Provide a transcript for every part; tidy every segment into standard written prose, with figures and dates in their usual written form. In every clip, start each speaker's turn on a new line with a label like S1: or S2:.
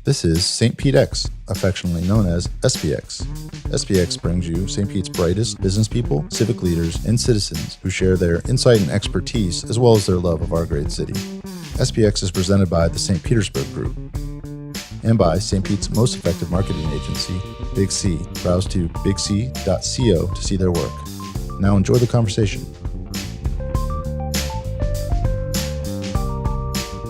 S1: This is St. Pete X, affectionately known as SPX. SPX brings you St. Pete's brightest business people, civic leaders, and citizens who share their insight and expertise as well as their love of our great city. SPX is presented by the St. Petersburg Group and by St. Pete's most effective marketing agency, Big C. Browse to bigc.co to see their work. Now enjoy the conversation.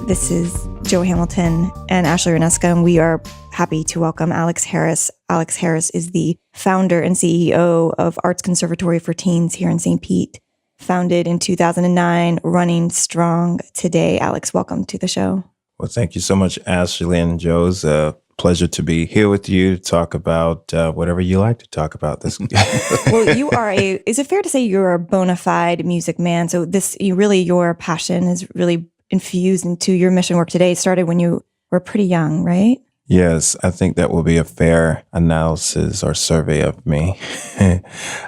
S2: This is Joe Hamilton and Ashley Ryneska, and we are happy to welcome Alex Harris. Alex Harris is the founder and CEO of Arts Conservatory for Teens here in St. Pete, founded in 2009, running strong today. Alex, welcome to the show.
S3: Well, thank you so much, Ashley and Joe. It's a pleasure to be here with you to talk about whatever you like to talk about. This.
S2: Well, is it fair to say you're a bona fide music man? So your passion is really infused into your mission work today. It started when you were pretty young, right?
S3: Yes, I think that will be a fair analysis or survey of me.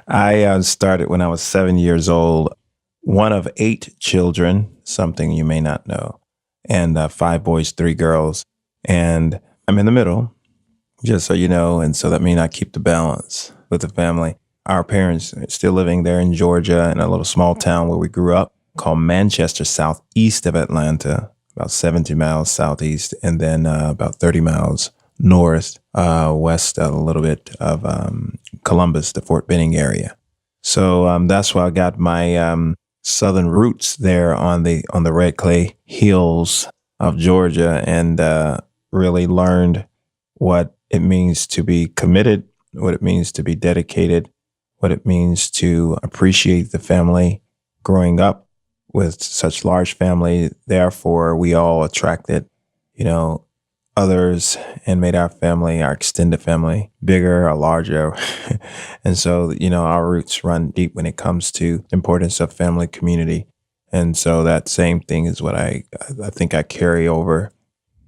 S3: I started when I was 7 years old, one of 8 children, something you may not know, and 5 boys, 3 girls. And I'm in the middle, just so you know, and so that means I keep the balance with the family. Our parents are still living there in Georgia in a little small town where we grew up, called Manchester, southeast of Atlanta, about 70 miles southeast, and then about 30 miles north, west a little bit of Columbus, the Fort Benning area. So that's why I got my southern roots there on the red clay hills of Georgia, and really learned what it means to be committed, what it means to be dedicated, what it means to appreciate the family growing up with such large family. Therefore, we all attracted, others and made our family, our extended family, bigger or larger. And so, our roots run deep when it comes to the importance of family community. And so that same thing is what I think I carry over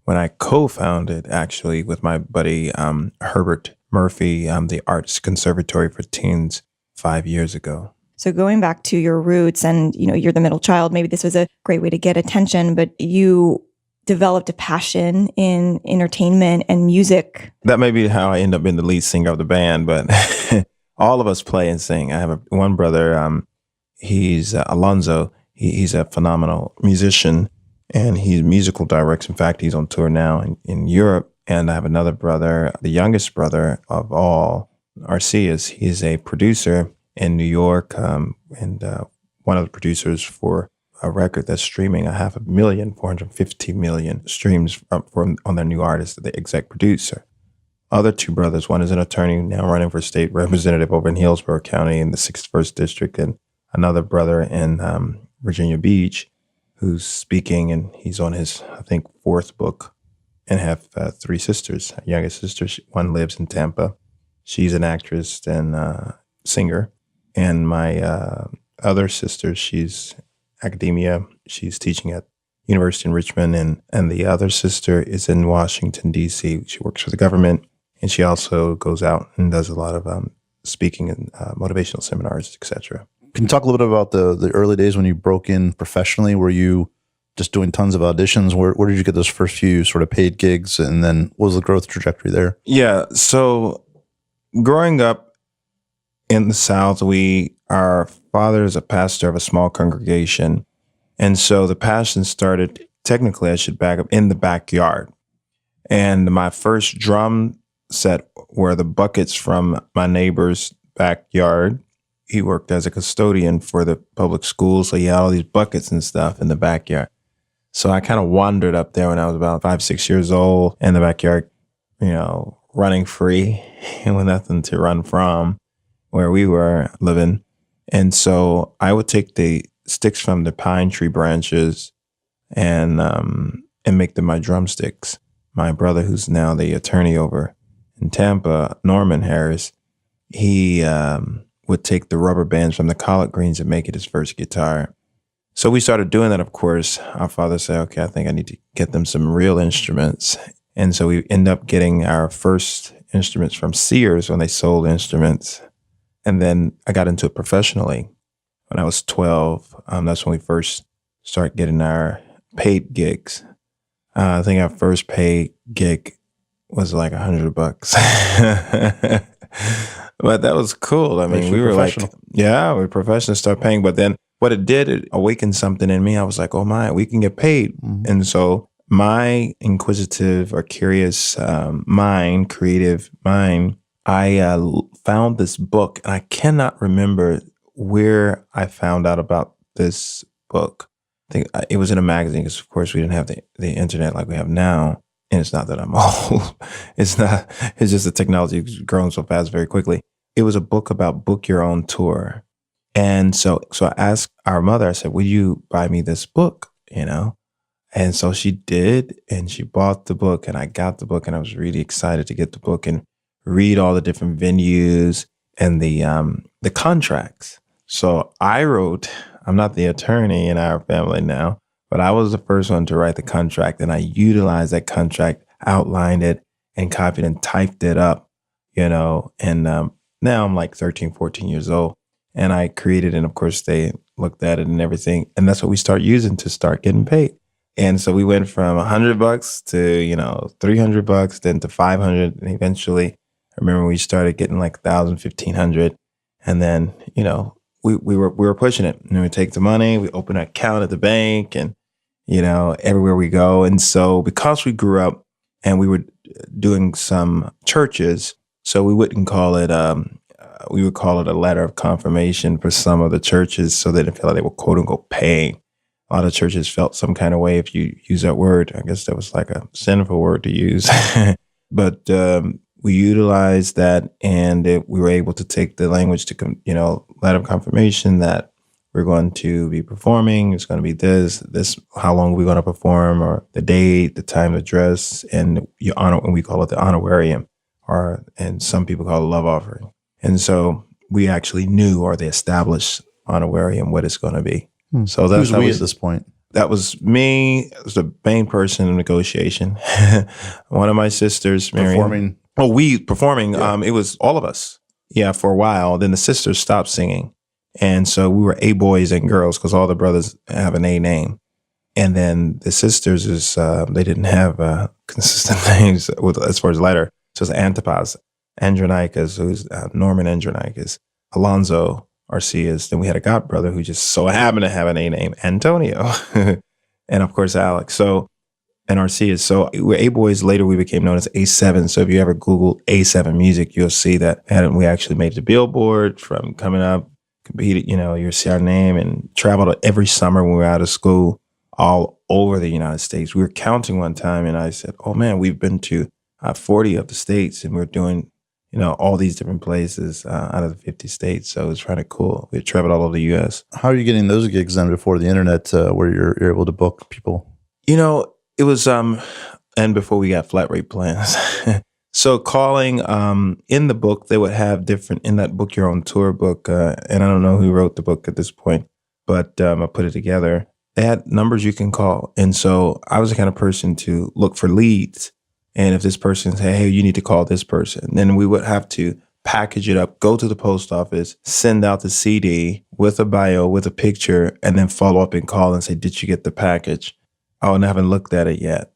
S3: when I co-founded, actually, with my buddy Herbert Murphy, the Arts Conservatory for Teens 5 years ago.
S2: So going back to your roots and, you're the middle child, maybe this was a great way to get attention, but you developed a passion in entertainment and music.
S3: That may be how I end up being the lead singer of the band, but all of us play and sing. I have one brother, he's Alonzo. He's a phenomenal musician, and he's musical director. In fact, he's on tour now in Europe. And I have another brother, the youngest brother of all, Arceus. He's a producer in New York, and one of the producers for a record that's streaming 500,000, 450 million streams on their new artist, the exec producer. Other 2 brothers, one is an attorney now running for state representative over in Hillsborough County in the 61st District, and another brother in Virginia Beach who's speaking, and he's on his, I think, 4th book, and have 3 sisters. A younger sister, one lives in Tampa. She's an actress and singer. And my other sister, she's academia. She's teaching at University in Richmond. And the other sister is in Washington, D.C. She works for the government. And she also goes out and does a lot of speaking and motivational seminars, etc.
S1: Can you talk a little bit about the early days when you broke in professionally? Were you just doing tons of auditions? Where did you get those first few sort of paid gigs? And then what was the growth trajectory there?
S3: Yeah. So growing up in the South, our father is a pastor of a small congregation. And so the passion started, technically I should back up, in the backyard. And my first drum set were the buckets from my neighbor's backyard. He worked as a custodian for the public schools, so he had all these buckets and stuff in the backyard. So I kind of wandered up there when I was about 5, 6 years old in the backyard, running free and with nothing to run from where we were living. And so I would take the sticks from the pine tree branches and make them my drumsticks. My brother, who's now the attorney over in Tampa, Norman Harris, he would take the rubber bands from the collard greens and make it his first guitar. So we started doing that, of course. Our father said, okay, I think I need to get them some real instruments. And so we end up getting our first instruments from Sears when they sold instruments. And then I got into it professionally when I was 12. That's when we first started getting our paid gigs. I think our first paid gig was like $100. But that was cool. I mean,
S1: Makes
S3: we
S1: you
S3: were like,
S1: professional.
S3: yeah, we're professionals, start paying. But then what it did, it awakened something in me. I was like, oh my, we can get paid. And so my inquisitive or curious mind, creative mind, I found this book, and I cannot remember where I found out about this book. I think it was in a magazine because, of course, we didn't have the internet like we have now. And it's not that I'm old. It's not. It's just the technology has grown so fast very quickly. It was a book about book your own tour. And so I asked our mother, I said, will you buy me this book? And so she did, and she bought the book, and I got the book, and I was really excited to get the book and read all the different venues and the contracts. So I wrote, I'm not the attorney in our family now, but I was the first one to write the contract, and I utilized that contract, outlined it, and copied and typed it up, and now I'm like 13, 14 years old, and I created it, and of course they looked at it and everything, and that's what we start using to start getting paid. And so we went from $100 to, $300, then to $500, and eventually I remember we started getting like $1,000, $1,500, and then, we were pushing it. And we take the money, we open an account at the bank, and everywhere we go. And so because we grew up and we were doing some churches, so we wouldn't call it, we would call it a letter of confirmation for some of the churches, so they didn't feel like they were quote unquote paying. A lot of churches felt some kind of way if you use that word. I guess that was like a sinful word to use. But we utilized that, and we were able to take the language to, letter of confirmation that we're going to be performing. It's going to be this, how long we're going to perform, or the date, the time, the dress, and your honor, and we call it the honorarium, and some people call it love offering. And so we actually knew, or the established honorarium, what it's going to be. So that's
S1: who's we at this point?
S3: That was me. I was the main person in negotiation. One of my sisters, Miriam.
S1: Performing.
S3: Oh, we performing.
S1: Yeah.
S3: It was all of us. Yeah, for a while. Then the sisters stopped singing. And so we were A boys and girls because all the brothers have an A name. And then the sisters they didn't have consistent names as far as letter. So it's Antipas, Andronicus, who's Norman Andronicus, Alonzo, Arceus. Then we had a god brother who just so happened to have an A name, Antonio, and of course Alex. So, and Arceus. So we're A boys. Later we became known as A7. So if you ever Google A7 music, you'll see that. And we actually made the Billboard from coming up, competed. You see our name, and traveled every summer when we were out of school all over the United States. We were counting one time, and I said, "Oh man, we've been to 40 of the states, and we're doing." All these different places out of the 50 states. So it's kind of cool. We traveled all over the U.S.
S1: How are you getting those gigs then before the internet, where you're able to book people?
S3: It was, and before we got flat rate plans. So calling, in the book, they would have different, in that Book Your Own Tour book, and I don't know who wrote the book at this point, but I put it together. They had numbers you can call. And so I was the kind of person to look for leads. And if this person said, hey, you need to call this person, then we would have to package it up, go to the post office, send out the CD with a bio, with a picture, and then follow up and call and say, did you get the package? Oh, and I haven't looked at it yet.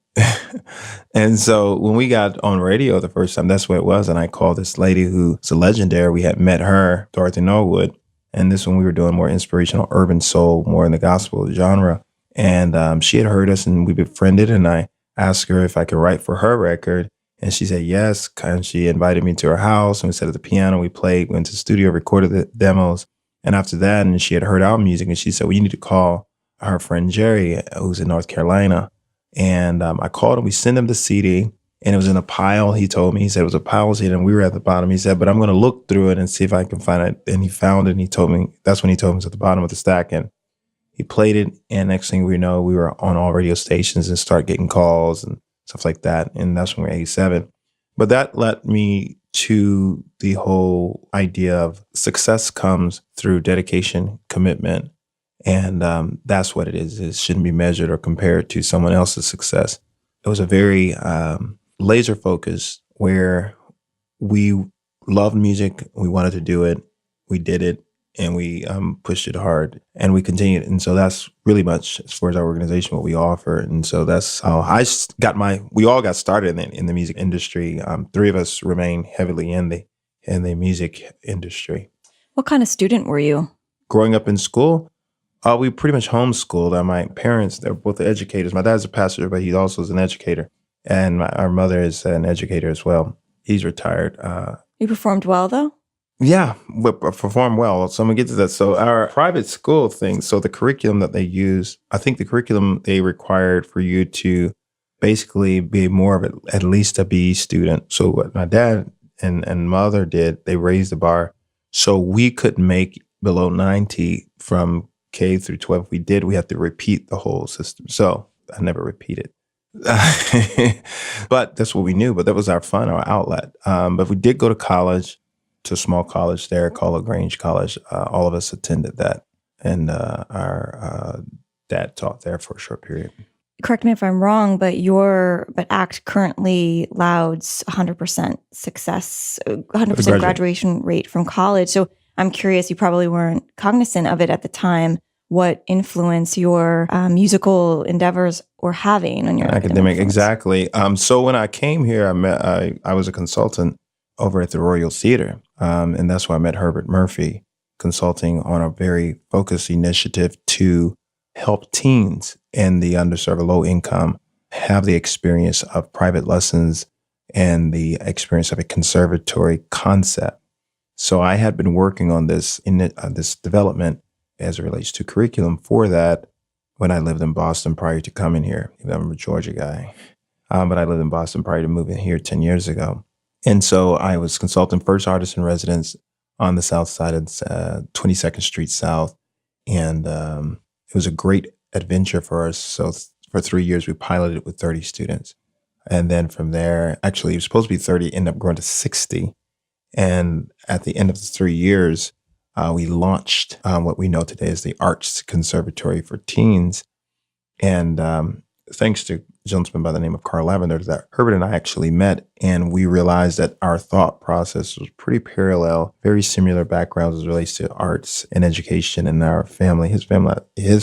S3: And so when we got on radio the first time, that's what it was. And I called this lady who's a legendary. We had met her, Dorothy Norwood. And this one we were doing more inspirational urban soul, more in the gospel genre. And she had heard us, and we befriended, and I asked her if I could write for her record. And she said yes. And she invited me to her house, and we sat at the piano. We played, went to the studio, recorded the demos. And after that, and she had heard our music, and she said, well, you need to call her friend Jerry, who's in North Carolina. And I called him. We sent him the CD, and it was in a pile. He told me, he said it was a pile CD, and we were at the bottom. He said, but I'm going to look through it and see if I can find it. And he found it, and he told me, that's when he told me it was at the bottom of the stack. And he played it, and next thing we know, we were on all radio stations and start getting calls and stuff like that. And that's when we were 87. But that led me to the whole idea of success comes through dedication, commitment. And that's what it is. It shouldn't be measured or compared to someone else's success. It was a very laser focus where we loved music. We wanted to do it. We did it. and we pushed it hard, and we continued. And so that's really much as far as our organization, what we offer. And so that's how we all got started in the music industry. Three of us remain heavily in the music industry.
S2: What kind of student were you?
S3: Growing up in school, we pretty much homeschooled. My parents, they're both educators. My dad's a pastor, but he also is an educator. And our mother is an educator as well. He's retired.
S2: You performed well, though?
S3: Yeah, we perform well. So I'm going to get to that. So our private school thing, so the curriculum that they use, I think the curriculum they required for you to basically be more of at least a B student. So what my dad and mother did, they raised the bar. So we couldn't make below 90 from K through 12. If we did, we had to repeat the whole system. So I never repeated. But that's what we knew. But that was our fun, our outlet. But we did go to college, to a small college there called LaGrange College. All of us attended that. And our dad taught there for a short period.
S2: Correct me if I'm wrong, but ACT currently louds 100% success, 100% graduation rate from college. So I'm curious, you probably weren't cognizant of it at the time. What influence your musical endeavors were having on your
S3: academic? Exactly. So when I came here, I was a consultant over at the Royal Theater, and that's where I met Herbert Murphy, consulting on a very focused initiative to help teens in the underserved, low income, have the experience of private lessons and the experience of a conservatory concept. So I had been working on this development as it relates to curriculum for that when I lived in Boston prior to coming here. I'm a Georgia guy, but I lived in Boston prior to moving here 10 years ago. And so I was consulting first artist in residence on the south side of 22nd Street South. And it was a great adventure for us. So for 3 years, we piloted it with 30 students. And then from there, actually, it was supposed to be 30, ended up growing to 60. And at the end of the 3 years, we launched what we know today as the Arts Conservatory for Teens. And thanks to a gentleman by the name of Carl Lavender, that Herbert and I actually met, and we realized that our thought process was pretty parallel, very similar backgrounds as it relates to arts and education. And our family, his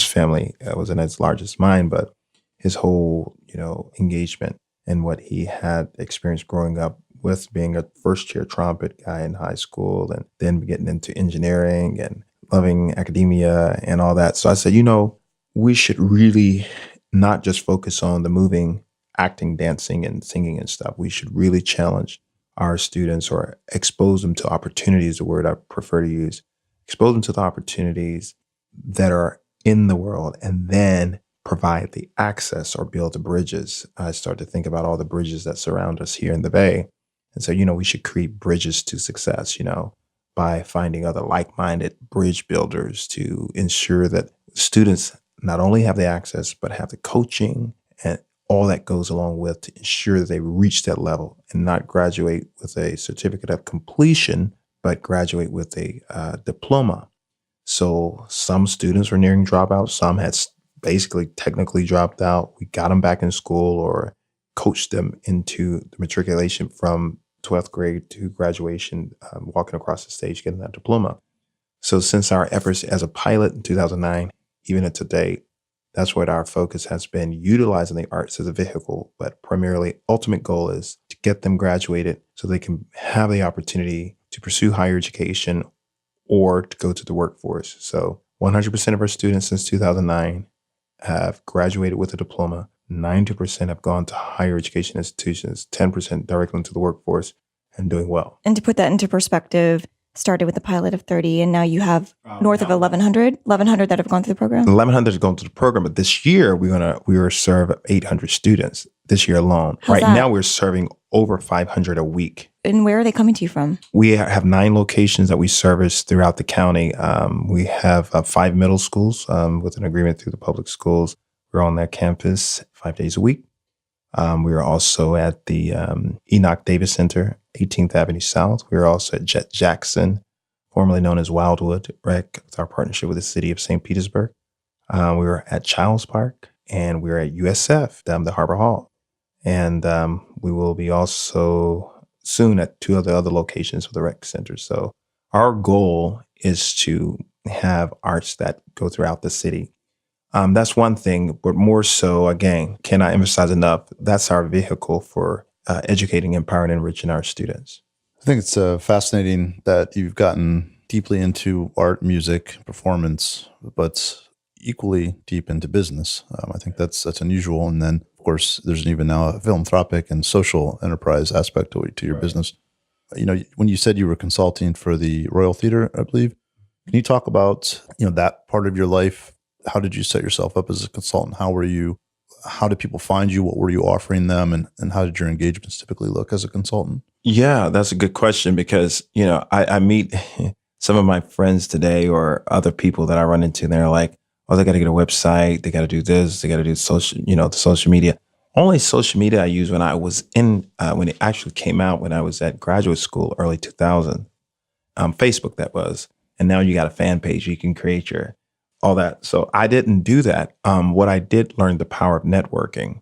S3: family wasn't as large as mine, but his whole, engagement and what he had experienced growing up with being a first chair trumpet guy in high school and then getting into engineering and loving academia and all that. So I said, we should really not just focus on the moving, acting, dancing, and singing and stuff. We should really challenge our students or expose them to opportunities, the word I prefer to use, expose them to the opportunities that are in the world and then provide the access or build the bridges. I start to think about all the bridges that surround us here in the Bay. And so, we should create bridges to success, by finding other like-minded bridge builders to ensure that students not only have the access, but have the coaching and all that goes along with to ensure that they reach that level and not graduate with a certificate of completion, but graduate with a diploma. So some students were nearing dropout. Some had basically technically dropped out. We got them back in school or coached them into the matriculation from 12th grade to graduation, walking across the stage, getting that diploma. So since our efforts as a pilot in 2009, even to today, that's what our focus has been, utilizing the arts as a vehicle, but primarily ultimate goal is to get them graduated so they can have the opportunity to pursue higher education or to go to the workforce. So 100% of our students since 2009 have graduated with a diploma. 90% have gone to higher education institutions, 10% directly into the workforce and doing well.
S2: And to put that into perspective, started with a pilot of 30, and now you have north of 1,100 that have gone through the program?
S3: 1,100 have gone through the program, but this year we will serve 800 students this year alone.
S2: How's that?
S3: Now we're serving over 500 a week.
S2: And where are they coming to you from?
S3: We have 9 locations that we service throughout the county. We have 5 middle schools with an agreement through the public schools. We're on that campus 5 days a week. We are also at the Enoch Davis Center, 18th Avenue South. We are also at Jet Jackson, formerly known as Wildwood Rec, with our partnership with the city of St. Petersburg. We were at Childs Park, and we're at USF, down the Harbor Hall. And we will be also soon at 2 of the other locations for the rec center. So our goal is to have arts that go throughout the city. That's one thing, but more so, again, cannot emphasize enough, that's our vehicle for educating, empowering, and enriching our students.
S1: I think it's fascinating that you've gotten deeply into art, music, performance, but equally deep into business. I think that's unusual. And then, of course, there's even now a philanthropic and social enterprise aspect to your business. You know, when you said you were consulting for the Royal Theater, I believe, can you talk about, that part of your life? How did you set yourself up as a consultant? How did people find you? What were you offering them? And how did your engagements typically look as a consultant?
S3: Yeah, that's a good question because, I meet some of my friends today or other people that I run into, and they're like, oh, they got to get a website. They got to do this. They got to do social, the social media. Only social media I used when I was when it actually came out, when I was at graduate school, early 2000, Facebook that was. And now you got a fan page. You can create all that. So I didn't do that. What I did learn the power of networking.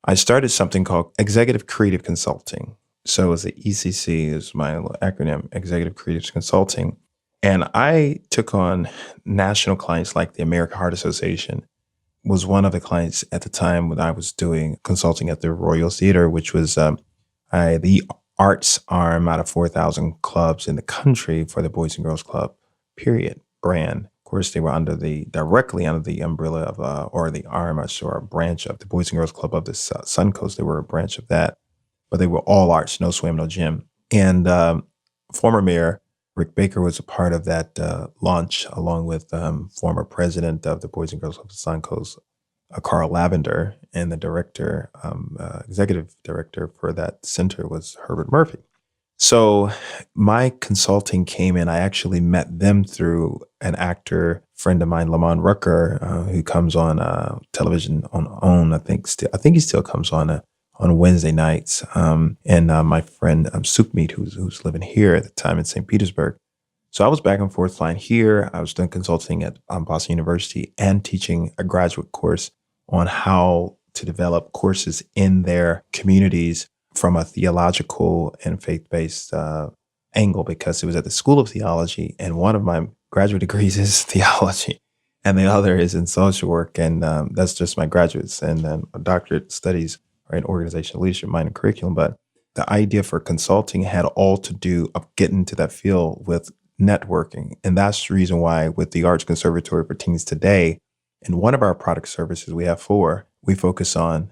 S3: I started something called Executive Creative Consulting. So it's the ECC is my little acronym, Executive Creative Consulting. And I took on national clients like the American Heart Association, was one of the clients at the time when I was doing consulting at the Royal Theater, which was the arts arm out of 4,000 clubs in the country for the Boys and Girls Club, period, brand. Of course, they were directly under the umbrella of, or the arm, or a branch of the Boys and Girls Club of the Suncoast. They were a branch of that, but they were all arts, no swim, no gym. And former mayor Rick Baker was a part of that launch, along with former president of the Boys and Girls Club of the Suncoast, Carl Lavender, and the director, executive director for that center was Herbert Murphy. So my consulting came in. I actually met them through an actor friend of mine, Lamont Rucker, who comes on television on OWN. I think he still comes on Wednesday nights. And my friend Sukhmeet, who's living here at the time in St. Petersburg. So I was back and forth flying here. I was doing consulting at Boston University and teaching a graduate course on how to develop courses in their communities from a theological and faith-based angle, because it was at the School of Theology, and one of my graduate degrees is theology, and the other is in social work, and that's just my graduates, and then my doctorate studies are in organizational leadership, mind, and curriculum. But the idea for consulting had all to do of getting into that field with networking, and that's the reason why with the Arts Conservatory for Teens today, in one of our product services we have we focus on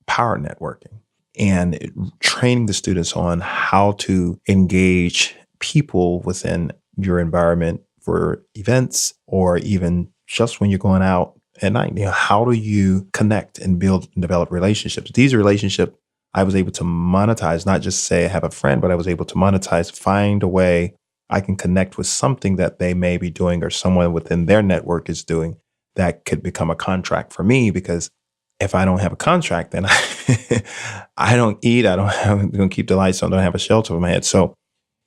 S3: power networking and training the students on how to engage people within your environment for events, or even just when you're going out at night. How do you connect and build and develop relationships? These relationships I was able to monetize, not just say I have a friend, but I was able to monetize, find a way I can connect with something that they may be doing or someone within their network is doing that could become a contract for me, because if I don't have a contract, then I don't eat. I'm going to keep the lights on. I don't have a shelter over my head. So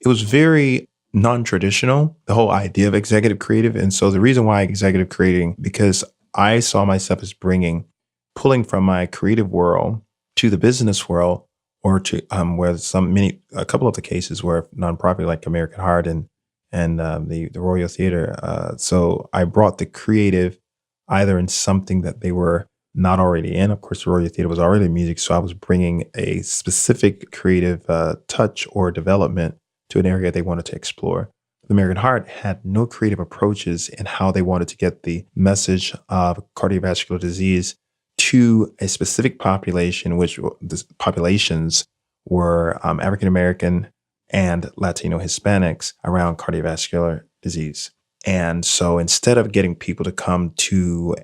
S3: it was very non-traditional, the whole idea of executive creative. And so the reason why executive creating, because I saw myself as pulling from my creative world to the business world, or to where a couple of the cases were nonprofit like American Heart and the Royal Theater. So I brought the creative either in something that they were not already in. Of course, the Royal Theater was already in music, so I was bringing a specific creative touch or development to an area they wanted to explore. The American Heart had no creative approaches in how they wanted to get the message of cardiovascular disease to a specific population, which the populations were African American and Latino Hispanics around cardiovascular disease. And so instead of getting people to come to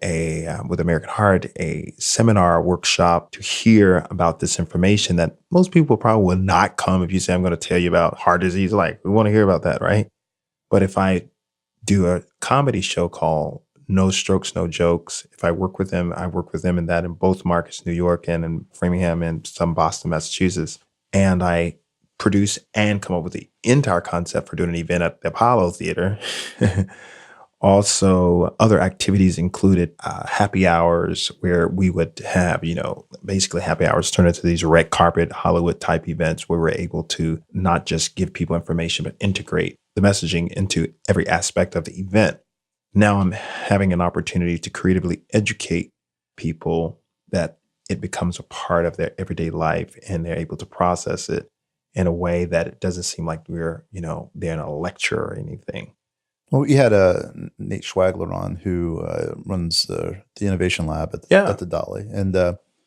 S3: with American Heart, a seminar workshop to hear about this information that most people probably will not come if you say, I'm going to tell you about heart disease. Like, we want to hear about that, right? But if I do a comedy show called No Strokes, No Jokes, if I work with them, I work with them in both markets, New York and in Framingham and some Boston, Massachusetts. And I produce and come up with the entire concept for doing an event at the Apollo Theater. Also, other activities included happy hours, where we would have, basically happy hours turn into these red carpet Hollywood type events where we're able to not just give people information, but integrate the messaging into every aspect of the event. Now I'm having an opportunity to creatively educate people that it becomes a part of their everyday life and they're able to process it in a way that it doesn't seem like we're, they're in a lecture or anything.
S1: Well, we had Nate Schwagler on who runs the innovation lab at the Dolly. And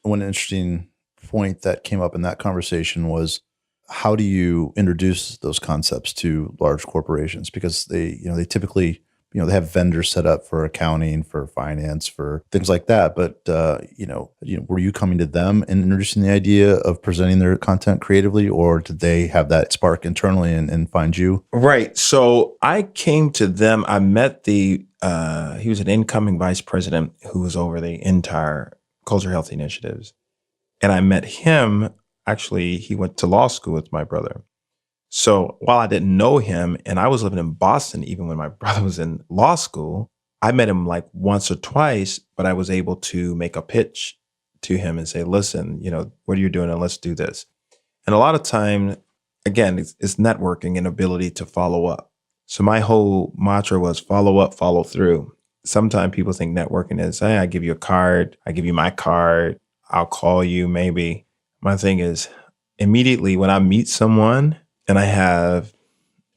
S1: one interesting point that came up in that conversation was, how do you introduce those concepts to large corporations? Because they typically, they have vendors set up for accounting, for finance, for things like that. But, were you coming to them and introducing the idea of presenting their content creatively, or did they have that spark internally and find you?
S3: Right. So I came to them. I met he was an incoming vice president who was over the entire culture health initiatives. And I met him. Actually, he went to law school with my brother. So while I didn't know him, and I was living in Boston even when my brother was in law school, I met him like once or twice, but I was able to make a pitch to him and say, listen, what are you doing? And let's do this. And a lot of time, again, it's networking and ability to follow up. So my whole mantra was follow up, follow through. Sometimes people think networking is, hey, I give you a card, I give you my card, I'll call you maybe. My thing is, immediately when I meet someone and I have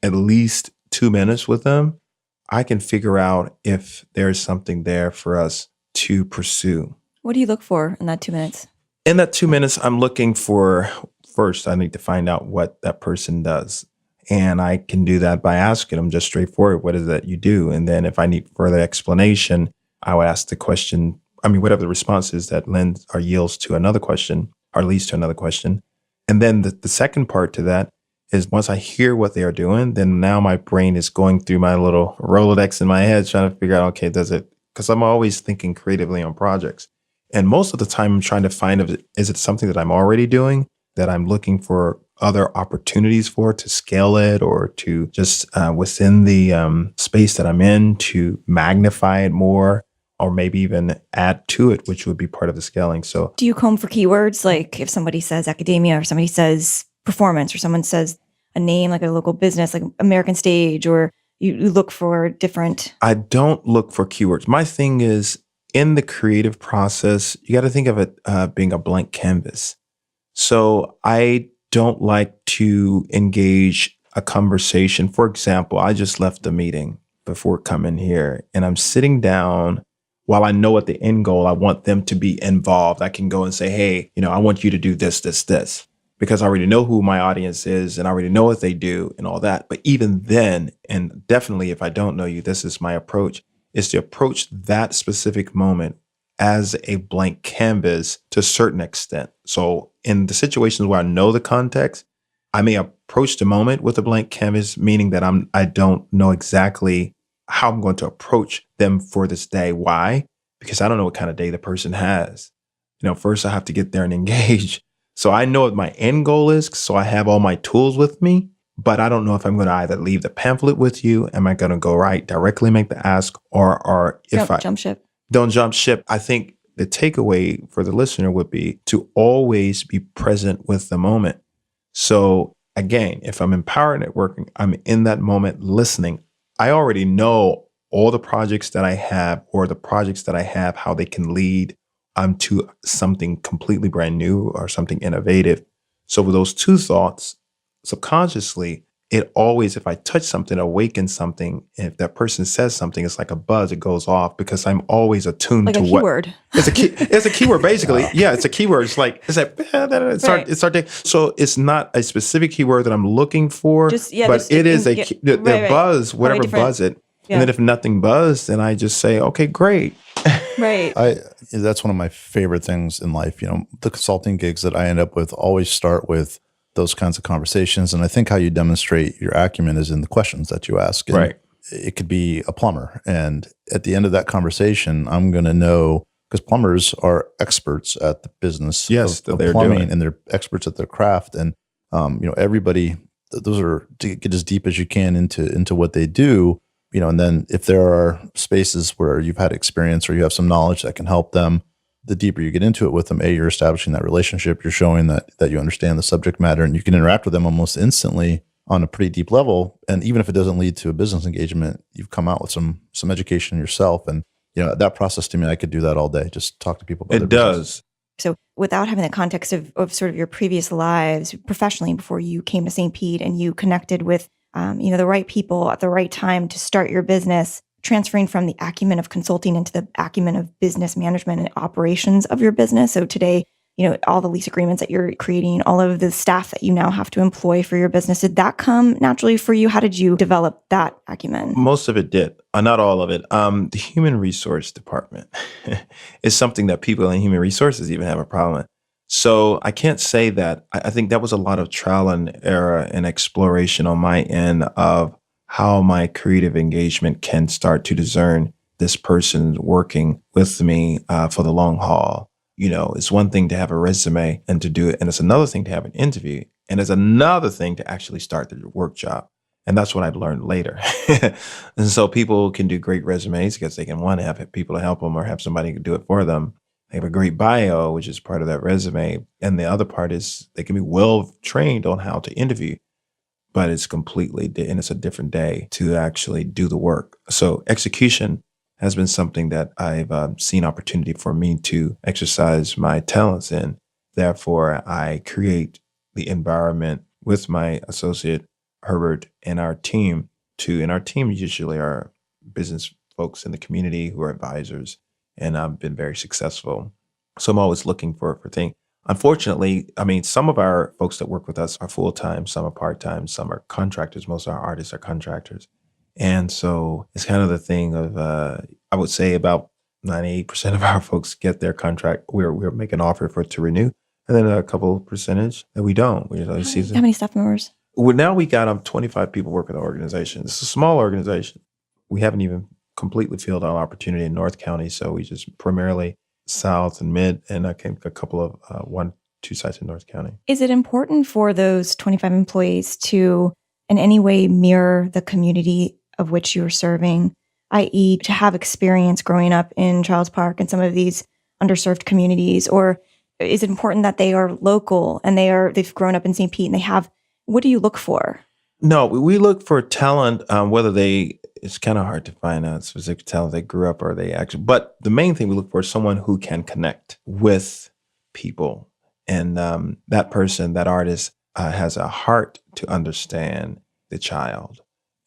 S3: at least 2 minutes with them, I can figure out if there's something there for us to pursue.
S2: What do you look for in that 2 minutes?
S3: In that 2 minutes, I'm looking for, first, I need to find out what that person does. And I can do that by asking them just straightforward, what is that you do? And then if I need further explanation, I would ask the question, whatever the response is that lends or yields to another question or leads to another question. And then the second part to that is once I hear what they are doing, then now my brain is going through my little Rolodex in my head, trying to figure out, okay, does it, because I'm always thinking creatively on projects. And most of the time I'm trying to find, is it something that I'm already doing that I'm looking for other opportunities for to scale it or to just within the space that I'm in to magnify it more or maybe even add to it, which would be part of the scaling. So
S2: do you comb for keywords? Like if somebody says academia or somebody says performance or someone says a name like a local business, like American Stage, or you look for different?
S3: I don't look for keywords. My thing is in the creative process, you got to think of it being a blank canvas. So I don't like to engage a conversation. For example, I just left a meeting before coming here and I'm sitting down. While I know at the end goal, I want them to be involved. I can go and say, hey, I want you to do this, this, this, because I already know who my audience is and I already know what they do and all that. But even then, and definitely if I don't know you, this is my approach, is to approach that specific moment as a blank canvas to a certain extent. So in the situations where I know the context, I may approach the moment with a blank canvas, meaning that I don't know exactly how I'm going to approach them for this day. Why? Because I don't know what kind of day the person has. First I have to get there and engage. So I know what my end goal is. So I have all my tools with me, but I don't know if I'm going to either leave the pamphlet with you. Am I going to go directly make the ask or if
S2: jump ship?
S3: Don't jump ship. I think the takeaway for the listener would be to always be present with the moment. So again, if I'm in power networking, I'm in that moment listening. I already know all the projects that I have or the projects that I have, how they can lead to something completely brand new or something innovative. So with those two thoughts, subconsciously, it always, if I touch something, awakens something. And if that person says something, it's like a buzz, it goes off because I'm always attuned
S2: like
S3: to
S2: a keyword.
S3: It's a keyword, basically. Yeah, it's a keyword. It's like, it's our day. So it's not a specific keyword that I'm looking for, but it is the buzz, whatever buzz it. Yeah. And then if nothing buzzed, then I just say, okay, great.
S2: Right.
S1: That's one of my favorite things in life. The consulting gigs that I end up with always start with those kinds of conversations. And I think how you demonstrate your acumen is in the questions that you ask. And
S3: right.
S1: It could be a plumber. And at the end of that conversation, I'm going to know, because plumbers are experts at the business of plumbing, and they're experts at their craft. And, everybody, those are to get as deep as you can into what they do, and then if there are spaces where you've had experience or you have some knowledge that can help them, the deeper you get into it with them, you're establishing that relationship, you're showing that you understand the subject matter, and you can interact with them almost instantly on a pretty deep level. And even if it doesn't lead to a business engagement, you've come out with some education yourself. And that process, to me, I could do that all day. Just talk to people about
S3: It
S1: their
S3: does.
S1: business.
S2: So without having the context of sort of your previous lives professionally before you came to St. Pete and you connected with, the right people at the right time to start your business, transferring from the acumen of consulting into the acumen of business management and operations of your business. So today, all the lease agreements that you're creating, all of the staff that you now have to employ for your business, did that come naturally for you? How did you develop that acumen?
S3: Most of it did, not all of it. The human resource department is something that people in human resources even have a problem with. So I can't say that. I think that was a lot of trial and error and exploration on my end of how my creative engagement can start to discern this person working with me for the long haul. It's one thing to have a resume and to do it, and it's another thing to have an interview, and it's another thing to actually start the work job. And that's what I learned later. And so people can do great resumes because they can, one, have people to help them or have somebody do it for them. They have a great bio, which is part of that resume. And the other part is they can be well trained on how to interview, but it's and it's a different day to actually do the work. So execution has been something that I've seen opportunity for me to exercise my talents in. Therefore, I create the environment with my associate, Herbert, and our team and our team usually are business folks in the community who are advisors, and I've been very successful. So I'm always looking for things. Unfortunately, some of our folks that work with us are full-time, some are part-time, some are contractors. Most of our artists are contractors. And so it's kind of the thing of, I would say about 98% of our folks get their contract. We're making an offer to renew. And then a couple percentage that we don't.
S2: How many staff members?
S3: Well, now we got 25 people working in the organization. It's a small organization. We haven't even completely filled our opportunity in North County. So we just primarily South and Mid, and I think a couple of 1-2 sites in North County.
S2: Is it important for those 25 employees to in any way mirror the community of which you're serving, i.e. to have experience growing up in Childs Park and some of these underserved communities? Or is it important that they are local and they've grown up in St. Pete and what do you look for?
S3: No, we look for talent, it's kind of hard to find a specific talent they grew up or they actually, but the main thing we look for is someone who can connect with people. And that person, that artist has a heart to understand the child.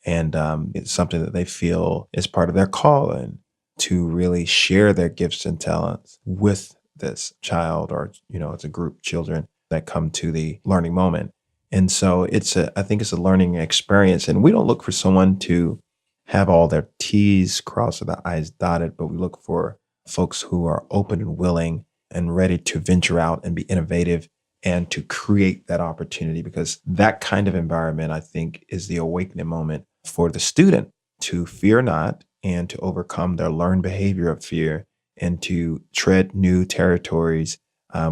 S3: And it's something that they feel is part of their calling to really share their gifts and talents with this child, or, it's a group of children that come to the learning moment. And so I think it's a learning experience. And we don't look for someone to have all their T's crossed or their I's dotted, but we look for folks who are open and willing and ready to venture out and be innovative and to create that opportunity, because that kind of environment, I think, is the awakening moment for the student to fear not and to overcome their learned behavior of fear and to tread new territories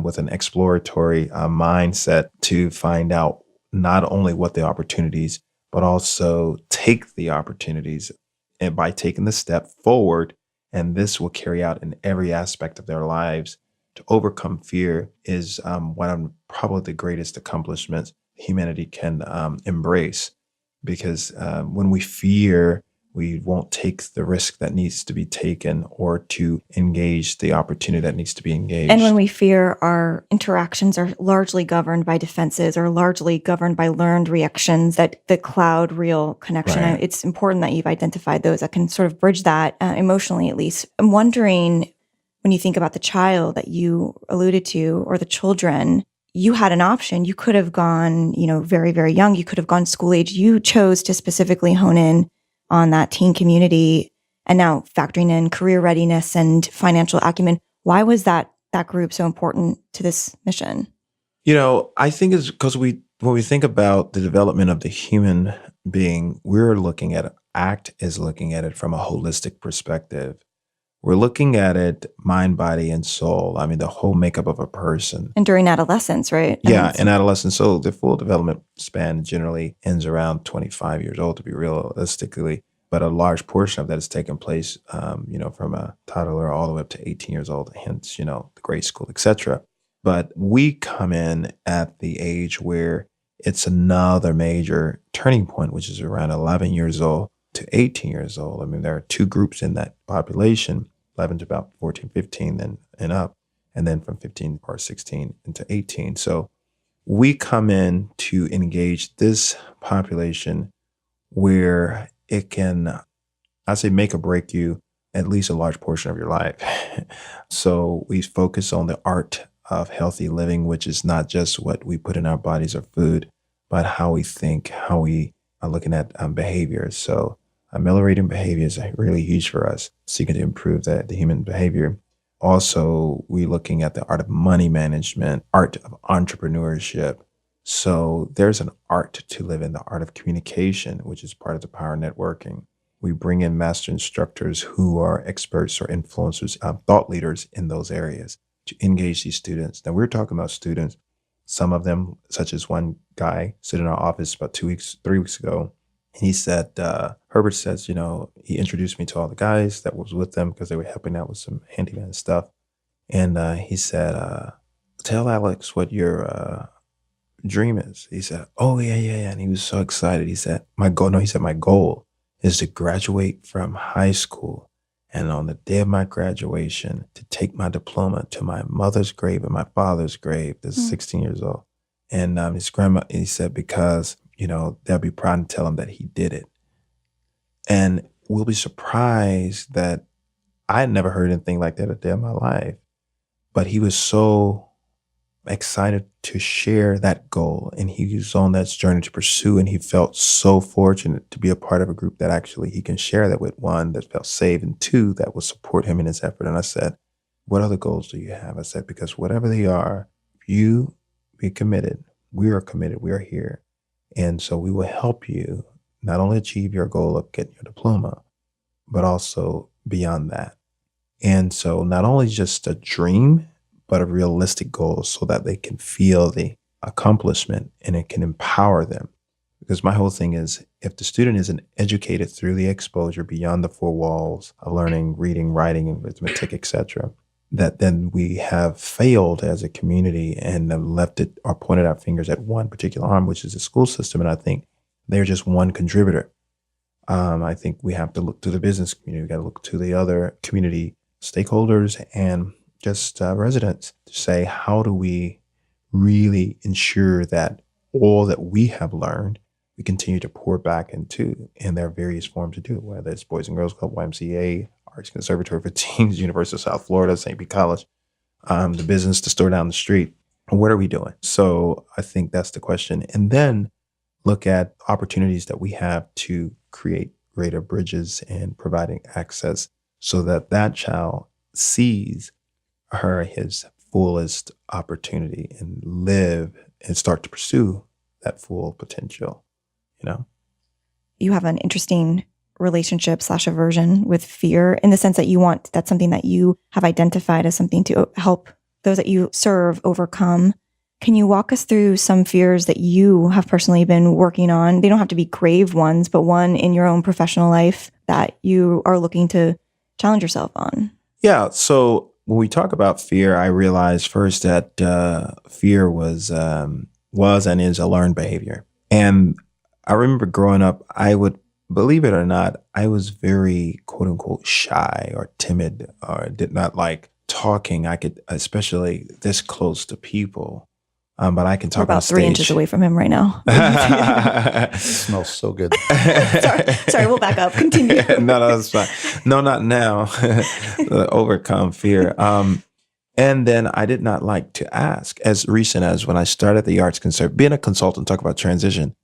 S3: with an exploratory mindset to find out not only what the opportunities, but also take the opportunities, and by taking the step forward, and this will carry out in every aspect of their lives. To overcome fear is one of probably the greatest accomplishments humanity can embrace, because when we fear, we won't take the risk that needs to be taken or to engage the opportunity that needs to be engaged.
S2: And when we fear, our interactions are largely governed by defenses or largely governed by learned reactions that cloud real connection.
S3: Right.
S2: It's important that you've identified those that can sort of bridge that emotionally, at least. I'm wondering, when you think about the child that you alluded to or the children, you had an option. You could have gone, very, very young. You could have gone school age. You chose to specifically hone in on that teen community, and now factoring in career readiness and financial acumen. Why was that group so important to this mission?
S3: I think it's because when we think about the development of the human being, ACT is looking at it from a holistic perspective. We're looking at it mind, body, and soul. The whole makeup of a person.
S2: And during adolescence, right?
S3: Yeah, in adolescence. So the full development span generally ends around 25 years old, to be realistically. But a large portion of that has taken place, from a toddler all the way up to 18 years old, hence, the grade school, etc. But we come in at the age where it's another major turning point, which is around 11 years old to 18 years old. I mean, there are two groups in that population, 11 to about 14, 15 then and up, and then from 15 or 16 into 18. So we come in to engage this population where it can, I say, make or break you at least a large portion of your life. So we focus on the art of healthy living, which is not just what we put in our bodies or food, but how we think, how we are looking at behaviors. So ameliorating behavior is really huge for us, seeking to improve the human behavior. Also, we're looking at the art of money management, art of entrepreneurship. So there's an art to live in, the art of communication, which is part of the power networking. We bring in master instructors who are experts or influencers, thought leaders in those areas to engage these students. Now, we're talking about students, some of them, such as one guy sitting in our office about 3 weeks ago. He said, Herbert says, he introduced me to all the guys that was with them because they were helping out with some handyman stuff. And he said, tell Alex what your dream is. He said, oh, yeah. And he was so excited. He said, my goal is to graduate from high school. And on the day of my graduation, to take my diploma to my mother's grave and my father's grave. This is 16 years old. And his grandma, he said, because they'll be proud to tell him that he did it. And we'll be surprised that I had never heard anything like that a day of my life. But he was so excited to share that goal. And he was on that journey to pursue. And he felt so fortunate to be a part of a group that actually he can share that with. One, that felt safe, and two, that will support him in his effort. And I said, what other goals do you have? I said, because whatever they are, you be committed. We are committed. We are here. And so we will help you not only achieve your goal of getting your diploma, but also beyond that. And so not only just a dream, but a realistic goal so that they can feel the accomplishment and it can empower them. Because my whole thing is, if the student isn't educated through the exposure beyond the four walls of learning, reading, writing, and arithmetic, etc., that then we have failed as a community and have left it or pointed our fingers at one particular arm, which is the school system. And I think they're just one contributor. I think we have to look to the business community. We got to look to the other community stakeholders and just residents to say, how do we really ensure that all that we have learned, we continue to pour back into, and there are various forms to do it, whether it's Boys and Girls Club, YMCA, Arts Conservatory for Teens, University of South Florida, St. Pete College, the business, the store down the street. What are we doing? So I think that's the question. And then look at opportunities that we have to create greater bridges and providing access so that that child sees his fullest opportunity and live and start to pursue that full potential, You
S2: have an interesting relationship / aversion with fear in the sense that that's something that you have identified as something to help those that you serve overcome. Can you walk us through some fears that you have personally been working on? They don't have to be grave ones, but one in your own professional life that you are looking to challenge yourself on.
S3: Yeah. So when we talk about fear, I realized first that fear was and is a learned behavior. And I remember growing up, I would, believe it or not, I was very quote unquote shy or timid or did not like talking. I could, especially this close to people. But I can talk
S2: We're about
S3: on stage.
S2: 3 inches away from him right now.
S1: It smells so good.
S2: Sorry, we'll back up. Continue.
S3: No, that's fine. No, not now. Overcome fear. And then I did not like to ask. As recent as when I started the Arts Conservatory, being a consultant, talk about transition,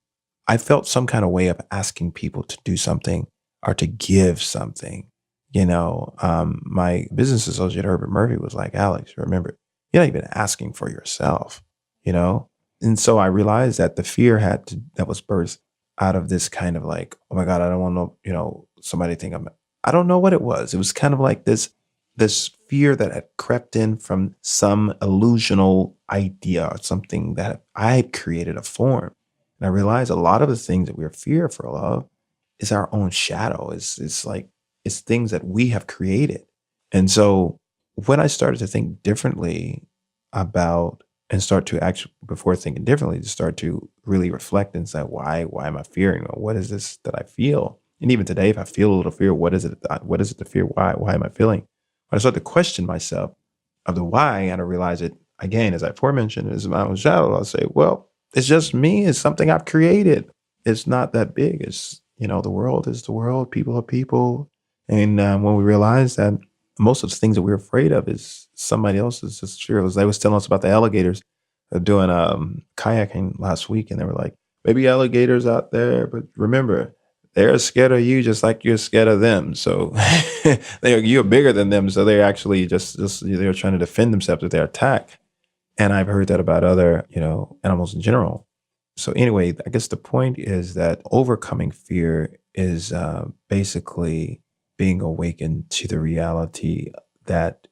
S3: I felt some kind of way of asking people to do something or to give something. My business associate, Herbert Murphy, was like, Alex, remember, you're not even asking for yourself. And so I realized that the fear that was birthed out of this kind of like, oh my God, I don't want to, somebody think I don't know what it was. It was kind of like this fear that had crept in from some illusional idea or something that I had created a form. And I realized a lot of the things that we're fearful of is our own shadow. It's things that we have created. And so when I started to think differently about and start to actually, before thinking differently, to start to really reflect and say, why am I fearing? Or what is this that I feel? And even today, if I feel a little fear, what is it to fear? Why am I feeling? When I start to question myself of the why, and I realize it again, as I aforementioned, as my own shadow, I'll say, well, it's just me. It's something I've created. It's not that big. It's, the world is the world. People are people. And when we realize that most of the things that we're afraid of is somebody else's just fear. They was telling us about the alligators doing kayaking last week, and they were like, maybe alligators out there, but remember, they're scared of you just like you're scared of them. So you're bigger than them. So they're actually just they're trying to defend themselves if they're attacked. And I've heard that about other, animals in general. So anyway, I guess the point is that overcoming fear is basically being awakened to the reality that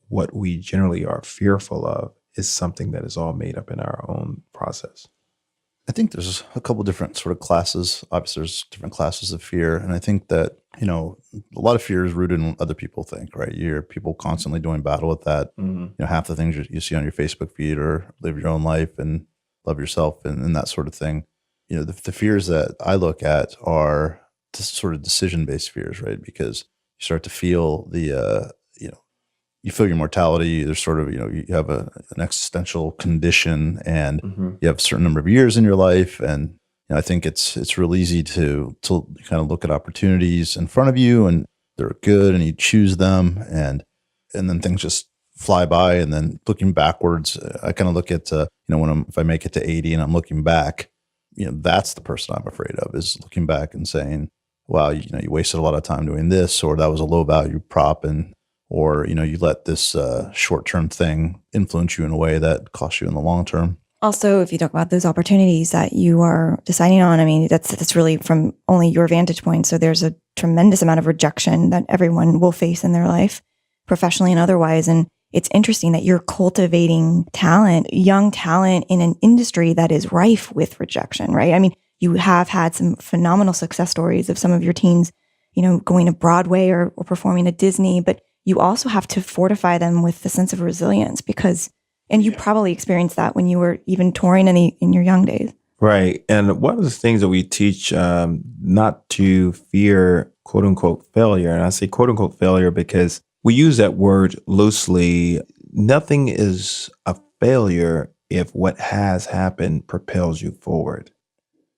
S3: what we generally are fearful of is something that is all made up in our own process.
S1: I think there's a couple different sort of classes. Obviously, there's different classes of fear. And I think that, a lot of fear is rooted in what other people think, right? You hear people constantly doing battle with that.
S3: Mm-hmm.
S1: Half the things you see on your Facebook feed or live your own life and love yourself and that sort of thing. The fears that I look at are just sort of decision-based fears, right? Because you start to feel you feel your mortality. There's sort of, you have an existential condition, and you have a certain number of years in your life. And I think it's real easy to kind of look at opportunities in front of you, and they're good, and you choose them, and then things just fly by. And then looking backwards, I kind of look at if I make it to 80 and I'm looking back, that's the person I'm afraid of, is looking back and saying, wow, you wasted a lot of time doing this, or that was a low value prop, or you let this short-term thing influence you in a way that costs you in the long term.
S2: Also, if you talk about those opportunities that you are deciding on, I mean, that's really from only your vantage point. So there's a tremendous amount of rejection that everyone will face in their life, professionally and otherwise. And it's interesting that you're cultivating talent, young talent, in an industry that is rife with rejection, right? I mean, you have had some phenomenal success stories of some of your teens, going to Broadway or performing at Disney, but you also have to fortify them with the sense of resilience and you probably experienced that when you were even touring in your young days.
S3: Right. And one of the things that we teach, not to fear, quote unquote, failure. And I say quote unquote failure because we use that word loosely. Nothing is a failure if what has happened propels you forward.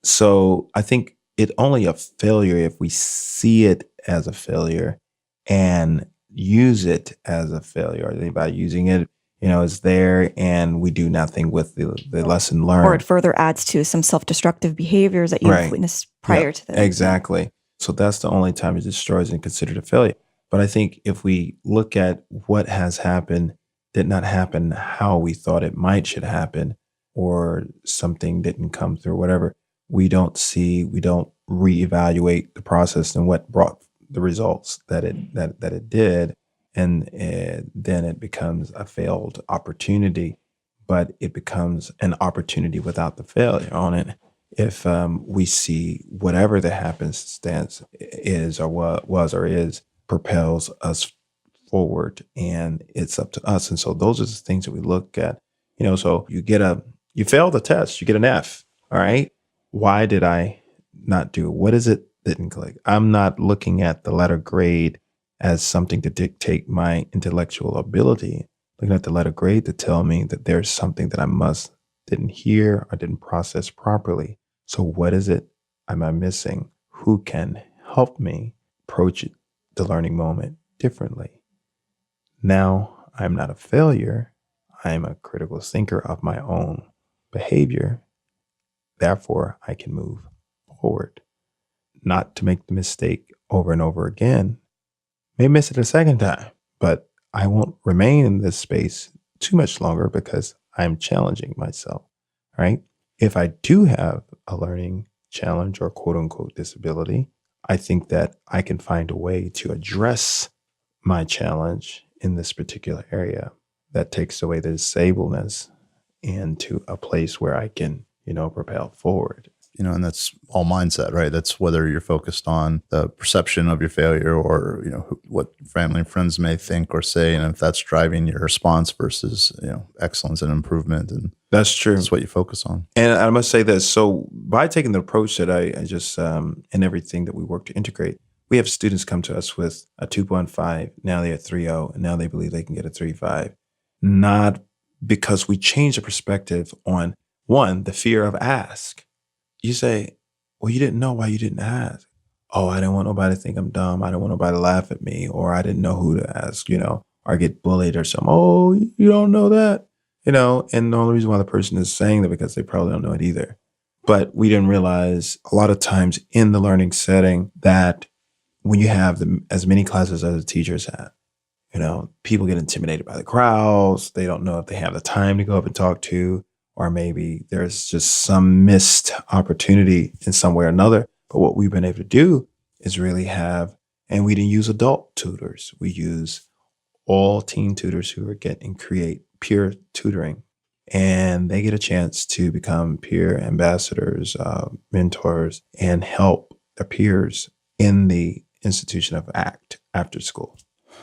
S3: So I think it's only a failure if we see it as a failure and use it as a failure. By using it, is there, and we do nothing with the lesson learned.
S2: Or it further adds to some self-destructive behaviors that you've witnessed prior to this.
S3: Exactly. So that's the only time it destroys and considered a failure. But I think if we look at what has happened, did not happen how we thought it should happen, or something didn't come through, whatever, we don't reevaluate the process and what brought the results that it did. And then it becomes a failed opportunity, but it becomes an opportunity without the failure on it. If we see whatever the happenstance is or was or is propels us forward, and it's up to us. And so those are the things that we look at. So you fail the test, you get an F. All right. Why did I not do it? What is it that didn't click? I'm not looking at the letter grade as something to dictate my intellectual ability. Looking at the letter grade to tell me that there's something that I didn't hear or didn't process properly. So what is it am I missing? Who can help me approach the learning moment differently? Now I'm not a failure. I'm a critical thinker of my own behavior. Therefore, I can move forward. Not to make the mistake over and over again. May miss it a second time, but I won't remain in this space too much longer because I'm challenging myself, right? If I do have a learning challenge or quote unquote disability, I think that I can find a way to address my challenge in this particular area that takes away the disableness into a place where I can, propel forward.
S1: and that's all mindset, right? That's whether you're focused on the perception of your failure or, what family and friends may think or say. And if that's driving your response versus, excellence and improvement. And
S3: That's true.
S1: that's what you focus on.
S3: And I must say this. So by taking the approach that I just, in everything that we work to integrate, we have students come to us with a 2.5. Now they're at 3.0, and now they believe they can get a 3.5. Not because we change the perspective on, one, the fear of ask. You say, well, you didn't know why you didn't ask. Oh, I didn't want nobody to think I'm dumb. I didn't want nobody to laugh at me, or I didn't know who to ask, or get bullied or something. Oh, you don't know that, and the only reason why the person is saying that because they probably don't know it either. But we didn't realize a lot of times in the learning setting that when you have as many classes as the teachers have, people get intimidated by the crowds. They don't know if they have the time to go up and talk to, or maybe there's just some missed opportunity in some way or another. But what we've been able to do is really and we didn't use adult tutors. We use all teen tutors who are create peer tutoring, and they get a chance to become peer ambassadors, mentors, and help their peers in the institution of ACT after school.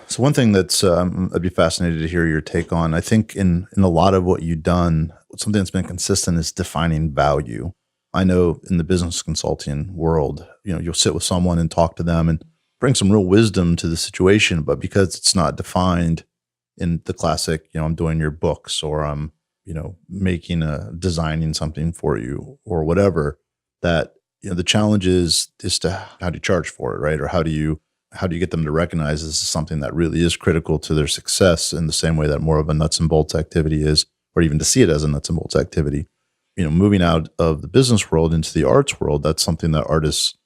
S1: So one thing that's I'd be fascinated to hear your take on. I think in a lot of what you've done, something that's been consistent is defining value. I know in the business consulting world, you'll sit with someone and talk to them and bring some real wisdom to the situation, but because it's not defined in the classic, I'm doing your books, or I'm, designing something for you or whatever, that, the challenge is to how do you charge for it, right? Or how do you get them to recognize this is something that really is critical to their success in the same way that more of a nuts and bolts activity is, or even to see it as a nuts and bolts activity. Moving out of the business world into the arts world, that's something that artists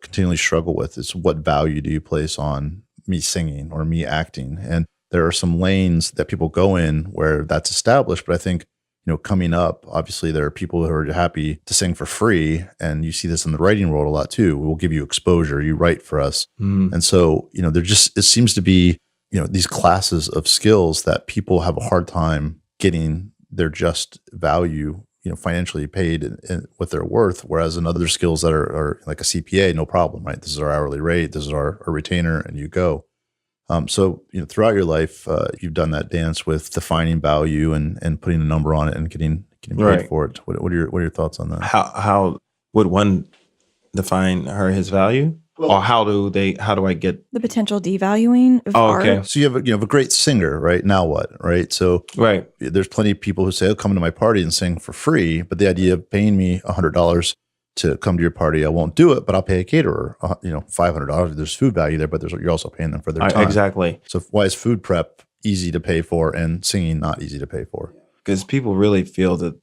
S1: continually struggle with, is what value do you place on me singing or me acting? And there are some lanes that people go in where that's established, but I think, coming up, obviously there are people who are happy to sing for free, and you see this in the writing world a lot too. We'll give you exposure, you write for us. And so, it seems to be, these classes of skills that people have a hard time getting their just value, financially paid in what they're worth. Whereas in other skills that are like a CPA, no problem, right? This is our hourly rate, this is our retainer, and you go. So, throughout your life, you've done that dance with defining value and putting a number on it and getting paid for it. What are your thoughts on that?
S3: How would one define his value? Or how do I get
S2: The potential devaluing of art.
S3: okay.
S1: So you have a great singer, right? Now what, right? So
S3: Right.
S1: there's plenty of people who say, "Oh, come to my party and sing for free," but the idea of paying me $100 to come to your party, I won't do it, but I'll pay a caterer, $500. There's food value there, but you're also paying them for their time.
S3: Exactly.
S1: So why is food prep easy to pay for and singing not easy to pay for?
S3: Because people really feel that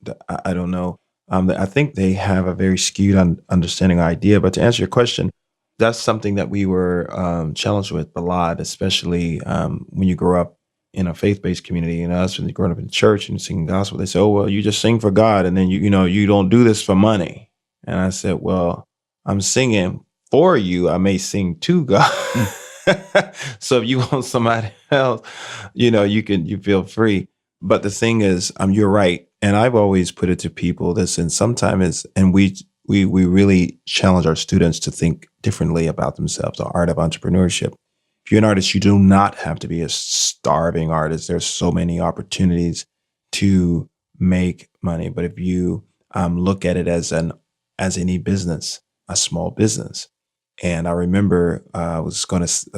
S3: I don't know. I think they have a very skewed understanding idea. But to answer your question, that's something that we were challenged with a lot, especially when you grow up in a faith-based community. Us, when you're growing up in church and singing gospel, they say, "Oh, well, you just sing for God, and then you don't do this for money." And I said, "Well, I'm singing for you. I may sing to God. So if you want somebody else, you feel free." But the thing is, you're right. And I've always put it to people, listen, sometimes we really challenge our students to think differently about themselves, the art of entrepreneurship. If you're an artist, you do not have to be a starving artist. There's so many opportunities to make money. But if you look at it as any business, a small business. And I remember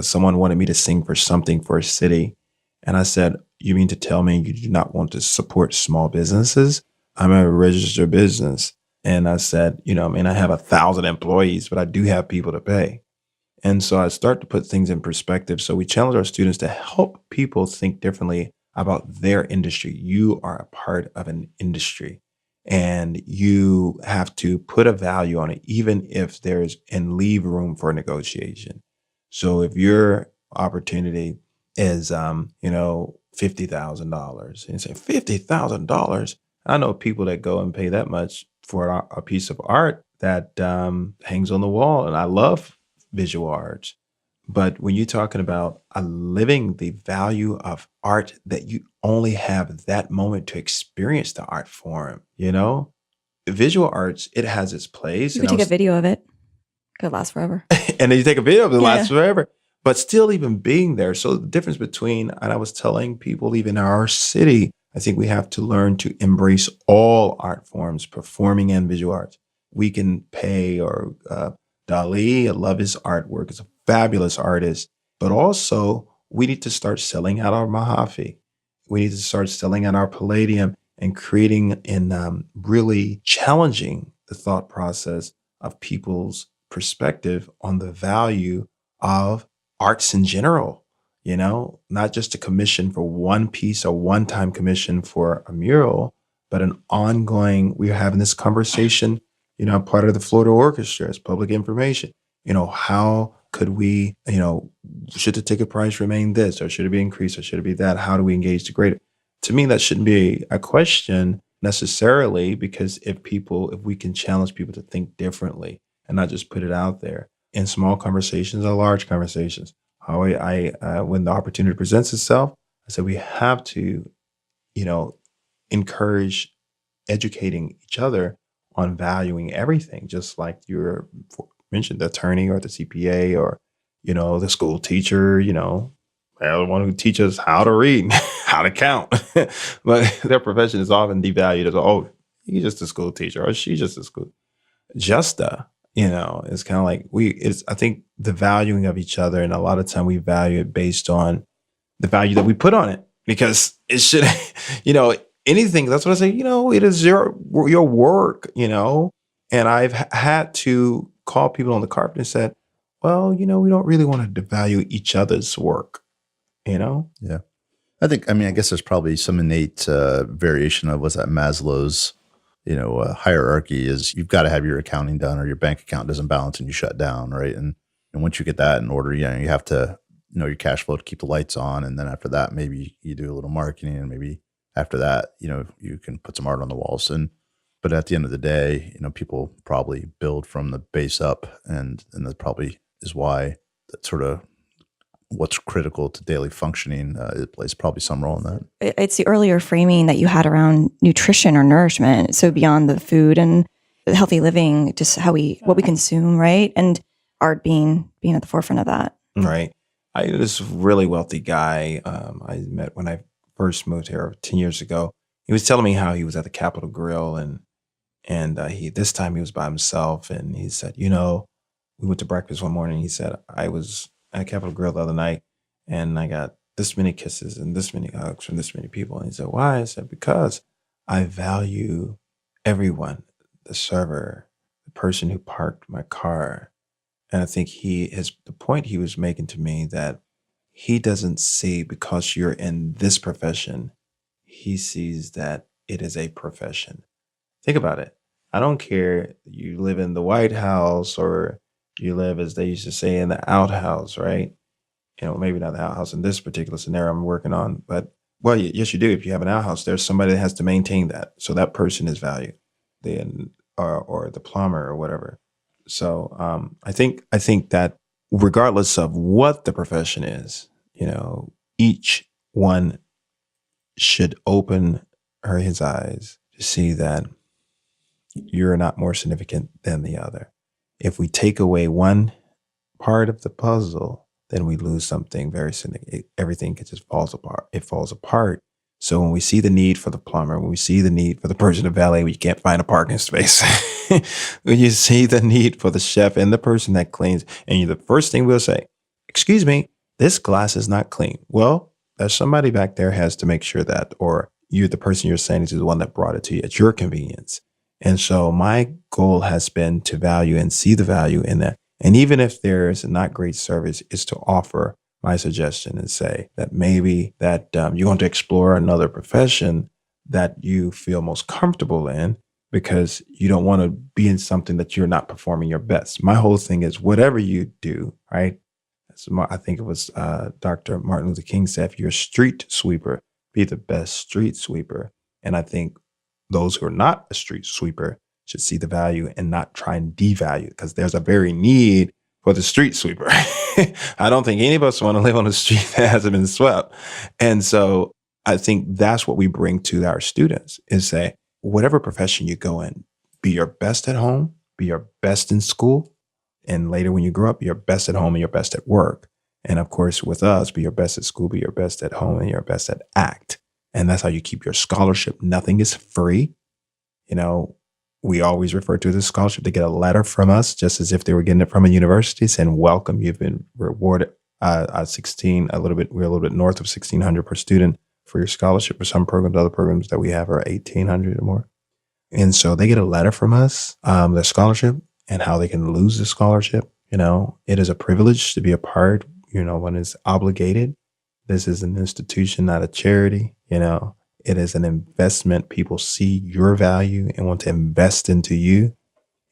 S3: someone wanted me to sing for something for a city. And I said, "You mean to tell me you do not want to support small businesses? I'm a registered business." And I said, I have 1,000 employees, but I do have people to pay. And so I start to put things in perspective. So we challenge our students to help people think differently about their industry. You are a part of an industry, and you have to put a value on it, even if and leave room for negotiation. So if your opportunity is, $50,000, and you say $50,000, I know people that go and pay that much for a piece of art that hangs on the wall, and I love visual arts. But when you're talking about living the value of art, that you only have that moment to experience the art form, visual arts, it has its place.
S2: You could take a video of it. Could last forever.
S3: And then you take a video of it, it lasts forever. But still even being there. So the difference between, and I was telling people even in our city, I think we have to learn to embrace all art forms, performing and visual arts. We can pay Dali, I love his artwork. He's a fabulous artist. But also, we need to start selling out our Mahaffey. We need to start selling out our Palladium and creating and really challenging the thought process of people's perspective on the value of arts in general. Not just a commission for one piece or one-time commission for a mural, but an ongoing, we're having this conversation, part of the Florida Orchestra as public information. How could we, should the ticket price remain this, or should it be increased, or should it be that? How do we engage the greater? To me, that shouldn't be a question necessarily, because if we can challenge people to think differently and not just put it out there in small conversations or large conversations. When the opportunity presents itself, I said we have to, encourage educating each other on valuing everything, just like you mentioned, the attorney or the CPA or, the school teacher, the one who teaches how to read, how to count. But their profession is often devalued as, he's just a school teacher or she's just a school. It's kind of like I think the valuing of each other, and a lot of time we value it based on the value that we put on it, because it should, anything. That's what I say, it is your work, and I've had to call people on the carpet and said, well, we don't really want to devalue each other's work,
S1: Yeah. I guess there's probably some innate variation of what's that Maslow's hierarchy is. You've got to have your accounting done or your bank account doesn't balance and you shut down, right? And once you get that in order, you have to know your cash flow to keep the lights on. And then after that, maybe you do a little marketing, and maybe after that, you can put some art on the walls. But at the end of the day, people probably build from the base up, and that probably is why that sort of what's critical to daily functioning, it plays probably some role in that.
S2: It's the earlier framing that you had around nutrition or nourishment. So beyond the food and the healthy living, just what we consume, right? And art being at the forefront of that.
S3: Right. This really wealthy guy I met when I first moved here 10 years ago. He was telling me how he was at the Capitol Grill, and this time he was by himself, and he said, we went to breakfast one morning. He said, I was at Capitol Grill the other night, and I got this many kisses and this many hugs from this many people. And he said, why? I said, because I value everyone, the server, the person who parked my car. And I think the point he was making to me, that he doesn't see, because you're in this profession, he sees that it is a profession. Think about it. I don't care you live in the White House or you live, as they used to say, in the outhouse, right? Maybe not the outhouse in this particular scenario I'm working on, but yes, you do. If you have an outhouse, there's somebody that has to maintain that. So that person is valued, or the plumber or whatever. So I think that regardless of what the profession is, each one should open his eyes to see that you're not more significant than the other. If we take away one part of the puzzle, then we lose something very significant. Everything just falls apart. It falls apart. So when we see the need for the plumber, when we see the need for the person to valet, we can't find a parking space. When you see the need for the chef and the person that cleans, and the first thing we'll say, excuse me, this glass is not clean. Well, there's somebody back there has to make sure that, or the person you're saying is the one that brought it to you at your convenience. And so my goal has been to value and see the value in that. And even if there's not great service, is to offer my suggestion and say that maybe that you want to explore another profession that you feel most comfortable in, because you don't want to be in something that you're not performing your best. My whole thing is whatever you do, right? I think it was Dr. Martin Luther King said, if you're a street sweeper, be the best street sweeper. And I think those who are not a street sweeper should see the value and not try and devalue, because there's a very need for the street sweeper. I don't think any of us want to live on a street that hasn't been swept. And so I think that's what we bring to our students, is say, whatever profession you go in, be your best at home, be your best in school, and later when you grow up, be your best at home and your best at work. And of course, with us, be your best at school, be your best at home, and your best at act. And that's how you keep your scholarship. Nothing is free. You know, we always refer to the scholarship. They get a letter from us, just as if they were getting it from a university, saying, welcome, you've been rewarded we're a little bit north of 1,600 per student for your scholarship. For some programs, other programs that we have are 1,800 or more. And so they get a letter from us, their scholarship, and how they can lose the scholarship. You know, it is a privilege to be a part, you know, when it's obligated. This is an institution, not a charity. You know, it is an investment. People see your value and want to invest into you.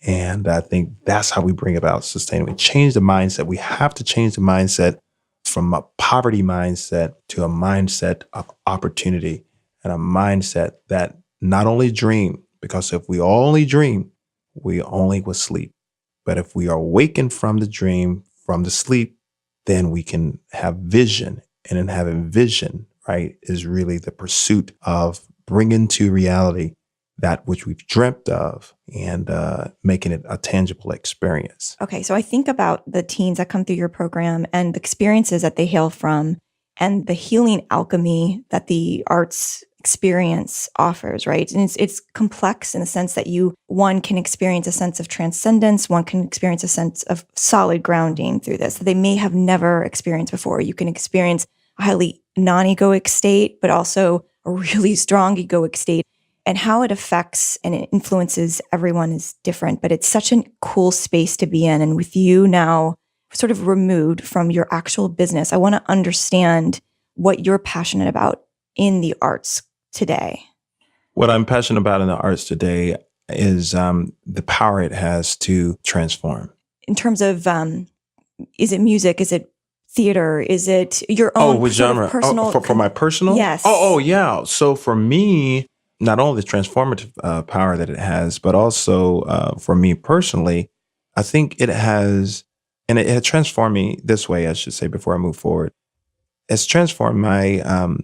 S3: And I think that's how we bring about sustainability. Change the mindset. We have to change the mindset from a poverty mindset to a mindset of opportunity and a mindset that not only dream, because if we only dream, we only will sleep. But if we are awakened from the dream, from the sleep, then we can have vision. And in having vision, right, is really the pursuit of bringing to reality that which we've dreamt of and making it a tangible experience.
S2: Okay, so I think about the teens that come through your program and the experiences that they hail from and the healing alchemy that the arts experience offers, right? And it's complex in the sense that one can experience a sense of transcendence, one can experience a sense of solid grounding through this that they may have never experienced before. You can experience a highly non-egoic state, but also a really strong egoic state. And how it affects and it influences everyone is different, but it's such a cool space to be in. And with you now sort of removed from your actual business, I want to understand what you're passionate about in the arts today.
S3: What I'm passionate about in the arts today is the power it has to transform.
S2: In terms of, is it music? Is it theater? Is it your own
S3: with
S2: sort
S3: genre?
S2: Of personal?
S3: For my personal?
S2: Yes.
S3: Oh, yeah. So for me, not only the transformative power that it has, but also for me personally, I think it has, and it transformed me this way, I should say, before I move forward. It's transformed my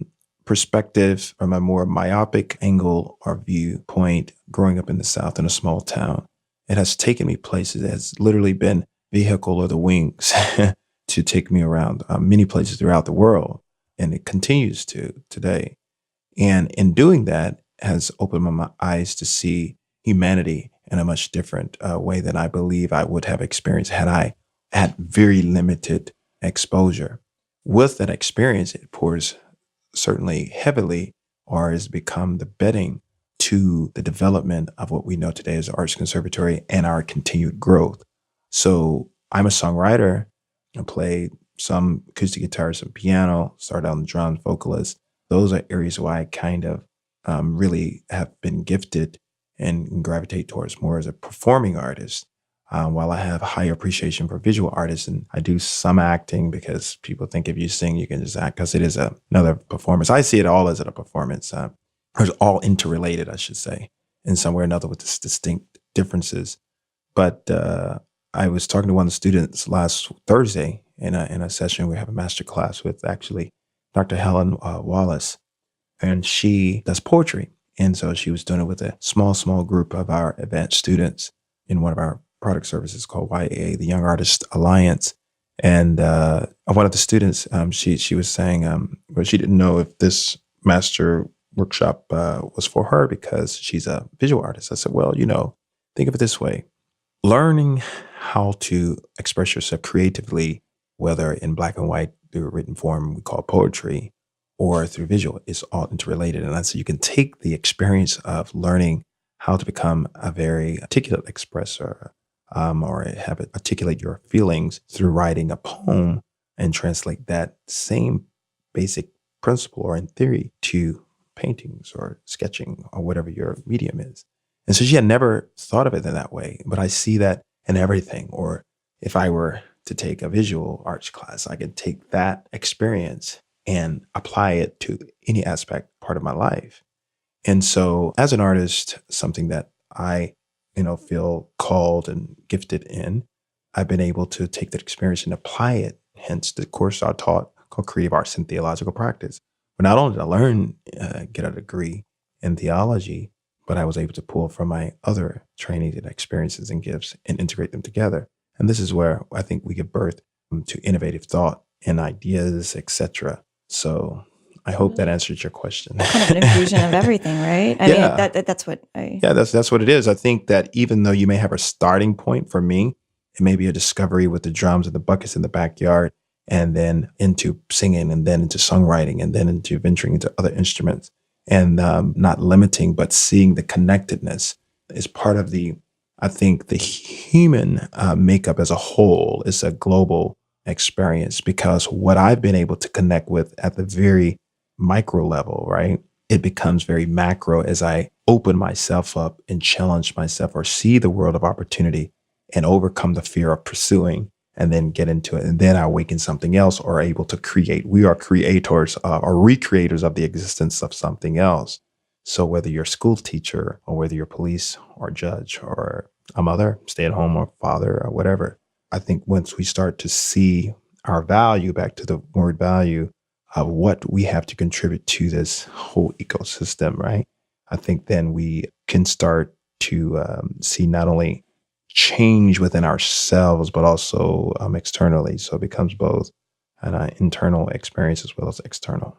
S3: perspective from a more myopic angle or viewpoint growing up in the South in a small town. It has taken me places. It has literally been vehicle or the wings to take me around many places throughout the world. And it continues to today. And in doing that, has opened my eyes to see humanity in a much different way than I believe I would have experienced had I had very limited exposure. With that experience, it pours certainly heavily or has become the bedding to the development of what we know today as the Arts Conservatory and our continued growth. So I'm a songwriter. I play some acoustic guitar, some piano, started on the drums, vocalist. Those are areas where I kind of really have been gifted and gravitate towards more as a performing artist, while I have high appreciation for visual artists. And I do some acting because people think if you sing, you can just act because it is another performance. I see it all as a performance. It's all interrelated, I should say, in some way or another with this distinct differences. But I was talking to one of the students last Thursday in a session. We have a master class with actually Dr. Helen Wallace. And she does poetry. And so she was doing it with a small group of our advanced students in one of our product services called YAA, the Young Artist Alliance. And one of the students, she was saying, well, she didn't know if this master workshop was for her because she's a visual artist. I said, well, think of it this way. Learning how to express yourself creatively, whether in black and white through a written form we call poetry, or through visual, is all interrelated. And so you can take the experience of learning how to become a very articulate expressor, or articulate your feelings through writing a poem and translate that same basic principle or in theory to paintings or sketching or whatever your medium is. And so she had never thought of it in that way, but I see that in everything. Or if I were to take a visual arts class, I could take that experience and apply it to any aspect, part of my life. And so as an artist, something that I, feel called and gifted in, I've been able to take that experience and apply it. Hence the course I taught called Creative Arts and Theological Practice. But not only did I learn, get a degree in theology, but I was able to pull from my other training and experiences and gifts and integrate them together. And this is where I think we give birth to innovative thought and ideas, etc. So I hope that answered your question.
S2: Kind of an infusion of everything, right? I mean, that's what I...
S3: Yeah, that's what it is. I think that even though you may have a starting point, for me, it may be a discovery with the drums and the buckets in the backyard, and then into singing, and then into songwriting, and then into venturing into other instruments, and not limiting, but seeing the connectedness is part of I think the human makeup as a whole is a global experience, because what I've been able to connect with at the very micro level, right? It becomes very macro as I open myself up and challenge myself, or see the world of opportunity and overcome the fear of pursuing, and then get into it. And then I awaken something else, or able to create. We are creators or recreators of the existence of something else. So whether you're a school teacher, or whether you're police or judge or a mother, stay at home, or father, or whatever, I think once we start to see our value, back to the word value, of what we have to contribute to this whole ecosystem, right? I think then we can start to see not only change within ourselves, but also externally. So it becomes both an internal experience as well as external.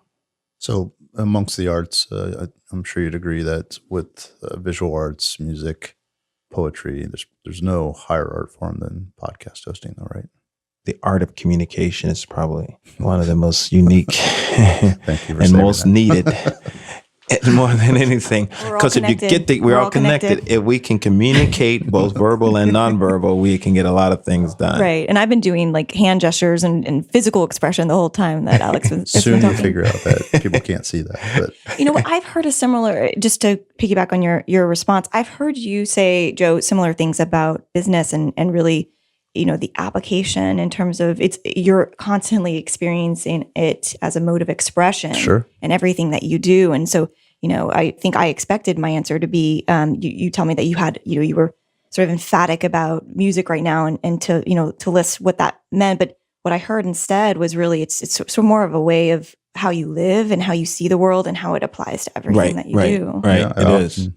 S1: So amongst the arts, I'm sure you'd agree that with visual arts, music, poetry, there's no higher art form than podcast hosting, though, right?
S3: The art of communication is probably one of the most unique
S1: Thank you for
S3: and
S1: saying
S3: most
S1: that.
S3: needed. More than anything, because if you get we're all connected. If we can communicate both verbal and nonverbal, we can get a lot of things done.
S2: Right. And I've been doing like hand gestures and physical expression the whole time that Alex was
S1: Soon
S2: been
S1: you
S2: talking.
S1: figure out that people can't see that. But
S2: You know what? I've heard a similar, just to piggyback on your response, I've heard you say, Joe, similar things about business and really, the application in terms of you're constantly experiencing it as a mode of expression in everything that you do. And so, I think I expected my answer to be, you tell me that you had, you were sort of emphatic about music right now and to list what that meant. But what I heard instead was really, it's sort of more of a way of how you live and how you see the world and how it applies to everything that you do.
S3: Right.
S1: yeah,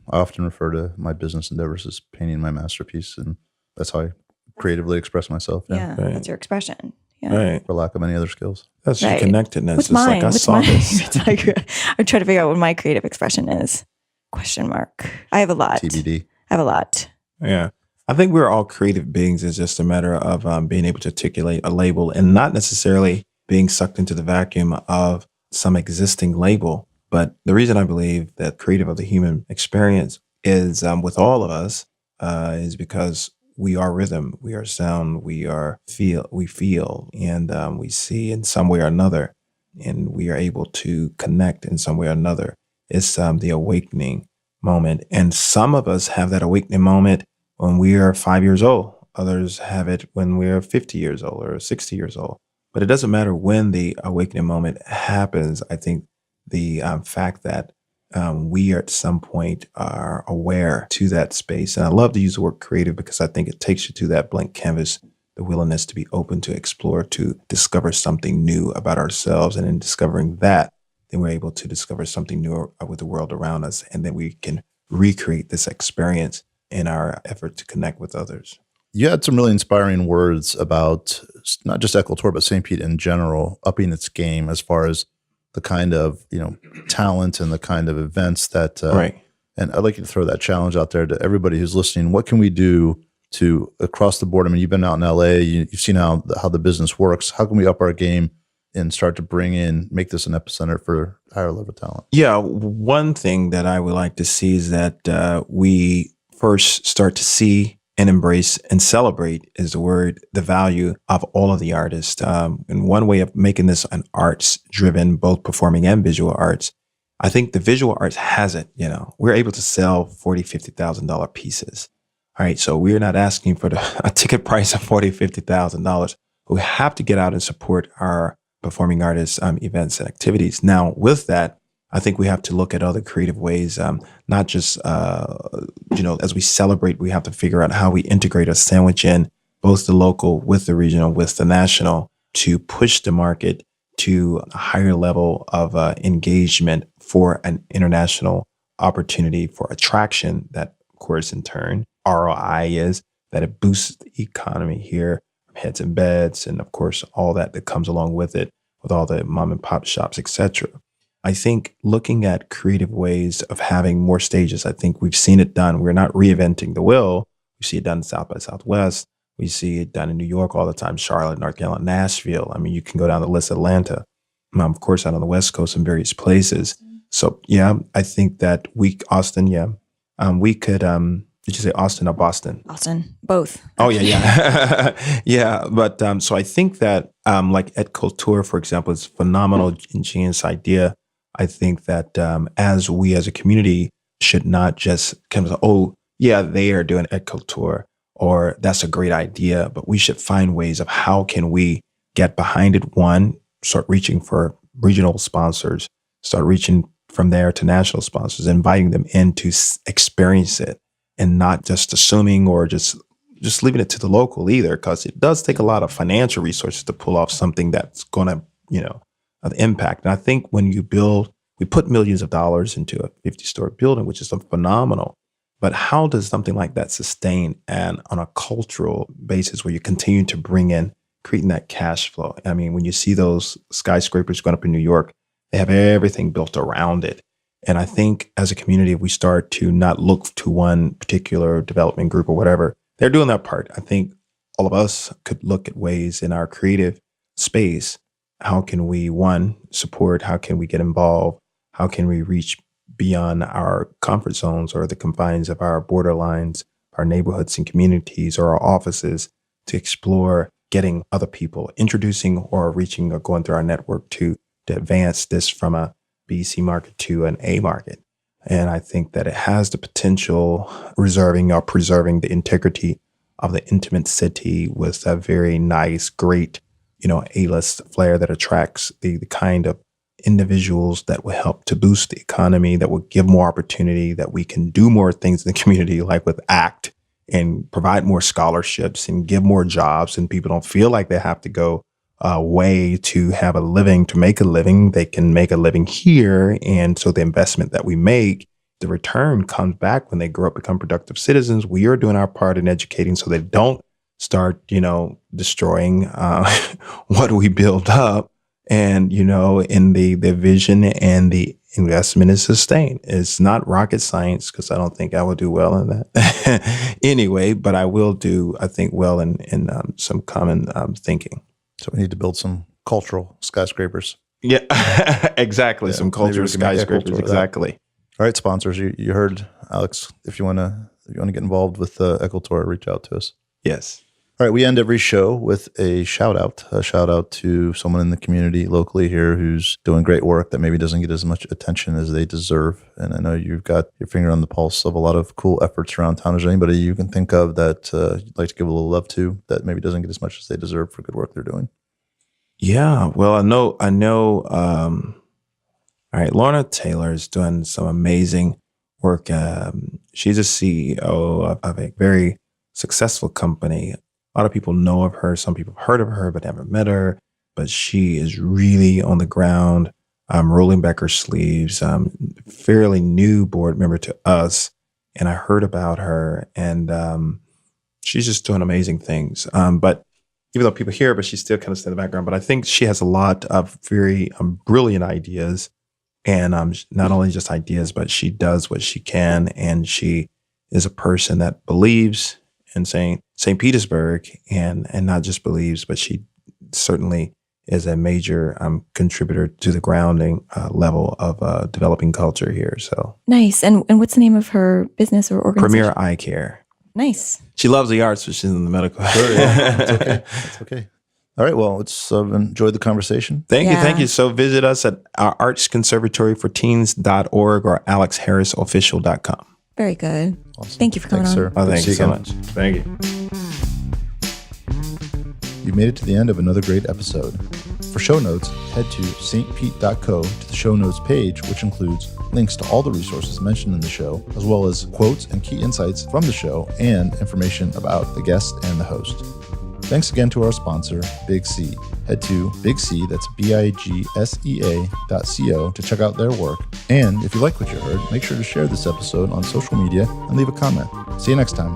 S3: I
S1: often refer to my business endeavors as painting my masterpiece, and that's how I creatively express myself.
S2: Yeah,
S3: Right.
S2: that's your expression. Yeah.
S3: Right.
S1: For lack of any other skills.
S3: That's your
S2: Right.
S3: connectedness.
S2: What's
S3: It's
S2: mine?
S3: like I
S2: What's
S3: saw
S2: mine?
S3: this.
S2: I'm trying to figure out what my creative expression is. Question mark. I have a lot.
S1: TBD.
S2: I have a lot.
S3: Yeah. I think we're all creative beings. It's just a matter of being able to articulate a label and not necessarily being sucked into the vacuum of some existing label. But the reason I believe that creative of the human experience is with all of us is because we are rhythm, we are sound, we feel, and we see in some way or another, and we are able to connect in some way or another. It's the awakening moment. And some of us have that awakening moment when we are 5 years old. Others have it when we're 50 years old or 60 years old. But it doesn't matter when the awakening moment happens. I think the fact that we at some point are aware to that space. And I love to use the word creative because I think it takes you to that blank canvas, the willingness to be open to explore, to discover something new about ourselves. And in discovering that, then we're able to discover something new with the world around us. And then we can recreate this experience in our effort to connect with others.
S1: You had some really inspiring words about not just Eccletor, but St. Pete in general, upping its game as far as the kind of, talent and the kind of events that,
S3: Right.
S1: And I'd like you to throw that challenge out there to everybody who's listening. What can we do to across the board? I mean, you've been out in LA, you've seen how the business works. How can we up our game and start to make this an epicenter for higher level talent?
S3: Yeah. One thing that I would like to see is that we first start to see and embrace and celebrate is the value of all of the artists. And one way of making this an arts driven, both performing and visual arts, I think the visual arts has it, we're able to sell $40,000, $50,000 pieces. All right. So we're not asking for a ticket price of $40,000, $50,000. We have to get out and support our performing artists, events and activities. Now with that, I think we have to look at other creative ways, not just, as we celebrate, we have to figure out how we integrate or sandwich in both the local with the regional, with the national to push the market to a higher level of engagement for an international opportunity for attraction that, of course, in turn, ROI is that it boosts the economy here, heads and beds, and of course, all that comes along with it, with all the mom and pop shops, etc. I think looking at creative ways of having more stages, I think we've seen it done. We're not reinventing the wheel. We see it done in South by Southwest. We see it done in New York all the time, Charlotte, North Carolina, Nashville. I mean, you can go down the list, Atlanta, of course, out on the West Coast in various places. So, yeah, I think that Austin, we could, did you say Austin or Boston?
S2: Austin, both.
S3: Oh, yeah. Yeah. But so I think that like Ed Culture, for example, is a phenomenal, ingenious idea. I think that as we as a community should not just kind of, oh, yeah, they are doing Ed Culture, or that's a great idea, but we should find ways of how can we get behind it. One, start reaching for regional sponsors, start reaching from there to national sponsors, inviting them in to experience it, and not just assuming or just leaving it to the local either, because it does take a lot of financial resources to pull off something that's going to, impact. And I think when you build, we put millions of dollars into a 50-story building, which is phenomenal. But how does something like that sustain and on a cultural basis where you continue to bring in, creating that cash flow? I mean, when you see those skyscrapers going up in New York, they have everything built around it. And I think as a community, if we start to not look to one particular development group or whatever, they're doing that part. I think all of us could look at ways in our creative space. How can we, one, support? How can we get involved? How can we reach beyond our comfort zones or the confines of our borderlines, our neighborhoods and communities or our offices to explore getting other people, introducing or reaching or going through our network to advance this from a B/C market to an A market. And I think that it has the potential preserving the integrity of the intimate city with a very nice, great, A-list flair that attracts the kind of individuals that will help to boost the economy, that will give more opportunity, that we can do more things in the community, like with ACT, and provide more scholarships and give more jobs. And people don't feel like they have to go way to have a living, to make a living. They can make a living here. And so the investment that we make, the return comes back when they grow up, become productive citizens. We are doing our part in educating so they don't start, destroying what we build up. And, in the vision and the investment is sustained. It's not rocket science, because I don't think I will do well in that anyway, but I will do, I think, well in some common thinking.
S1: So we need to build some cultural skyscrapers.
S3: Yeah, exactly. Yeah, some cultural skyscrapers. Exactly.
S1: All right, sponsors, you heard Alex. If you want to get involved with Ecultor, reach out to us.
S3: Yes.
S1: All right, we end every show with a shout out to someone in the community locally here who's doing great work that maybe doesn't get as much attention as they deserve. And I know you've got your finger on the pulse of a lot of cool efforts around town. Is there anybody you can think of that you'd like to give a little love to that maybe doesn't get as much as they deserve for good work they're doing? Yeah, well, I know. All right, Lorna Taylor is doing some amazing work. She's a CEO of a very successful company. A lot of people know of her. Some people have heard of her, but haven't met her. But she is really on the ground, rolling back her sleeves. Fairly new board member to us. And I heard about her, and she's just doing amazing things. But even though people hear her, but she's still kind of in the background. But I think she has a lot of very brilliant ideas. And not only just ideas, but she does what she can. And she is a person that believes in St. Petersburg, and not just believes, but she certainly is a major contributor to the grounding level of developing culture here. So
S2: nice. And what's the name of her business or organization?
S3: Premier Eye Care.
S2: Nice.
S3: She loves the arts, but she's in the medical.
S1: Sure, yeah. That's okay. All right. Well, let's enjoy the conversation.
S3: Thank you. So visit us at our Arts Conservatory for Teens.org or alexharrisofficial.com.
S2: Very good.
S1: Awesome.
S2: Thank you for coming on.
S1: Sir.
S3: Oh, thank you so much. Thank you.
S1: You made it to the end of another great episode. For show notes, head to stpete.co to the show notes page, which includes links to all the resources mentioned in the show, as well as quotes and key insights from the show and information about the guest and the host. Thanks again to our sponsor, Big C. Head to Big C, that's BIGSEA.co to check out their work. And if you like what you heard, make sure to share this episode on social media and leave a comment. See you next time.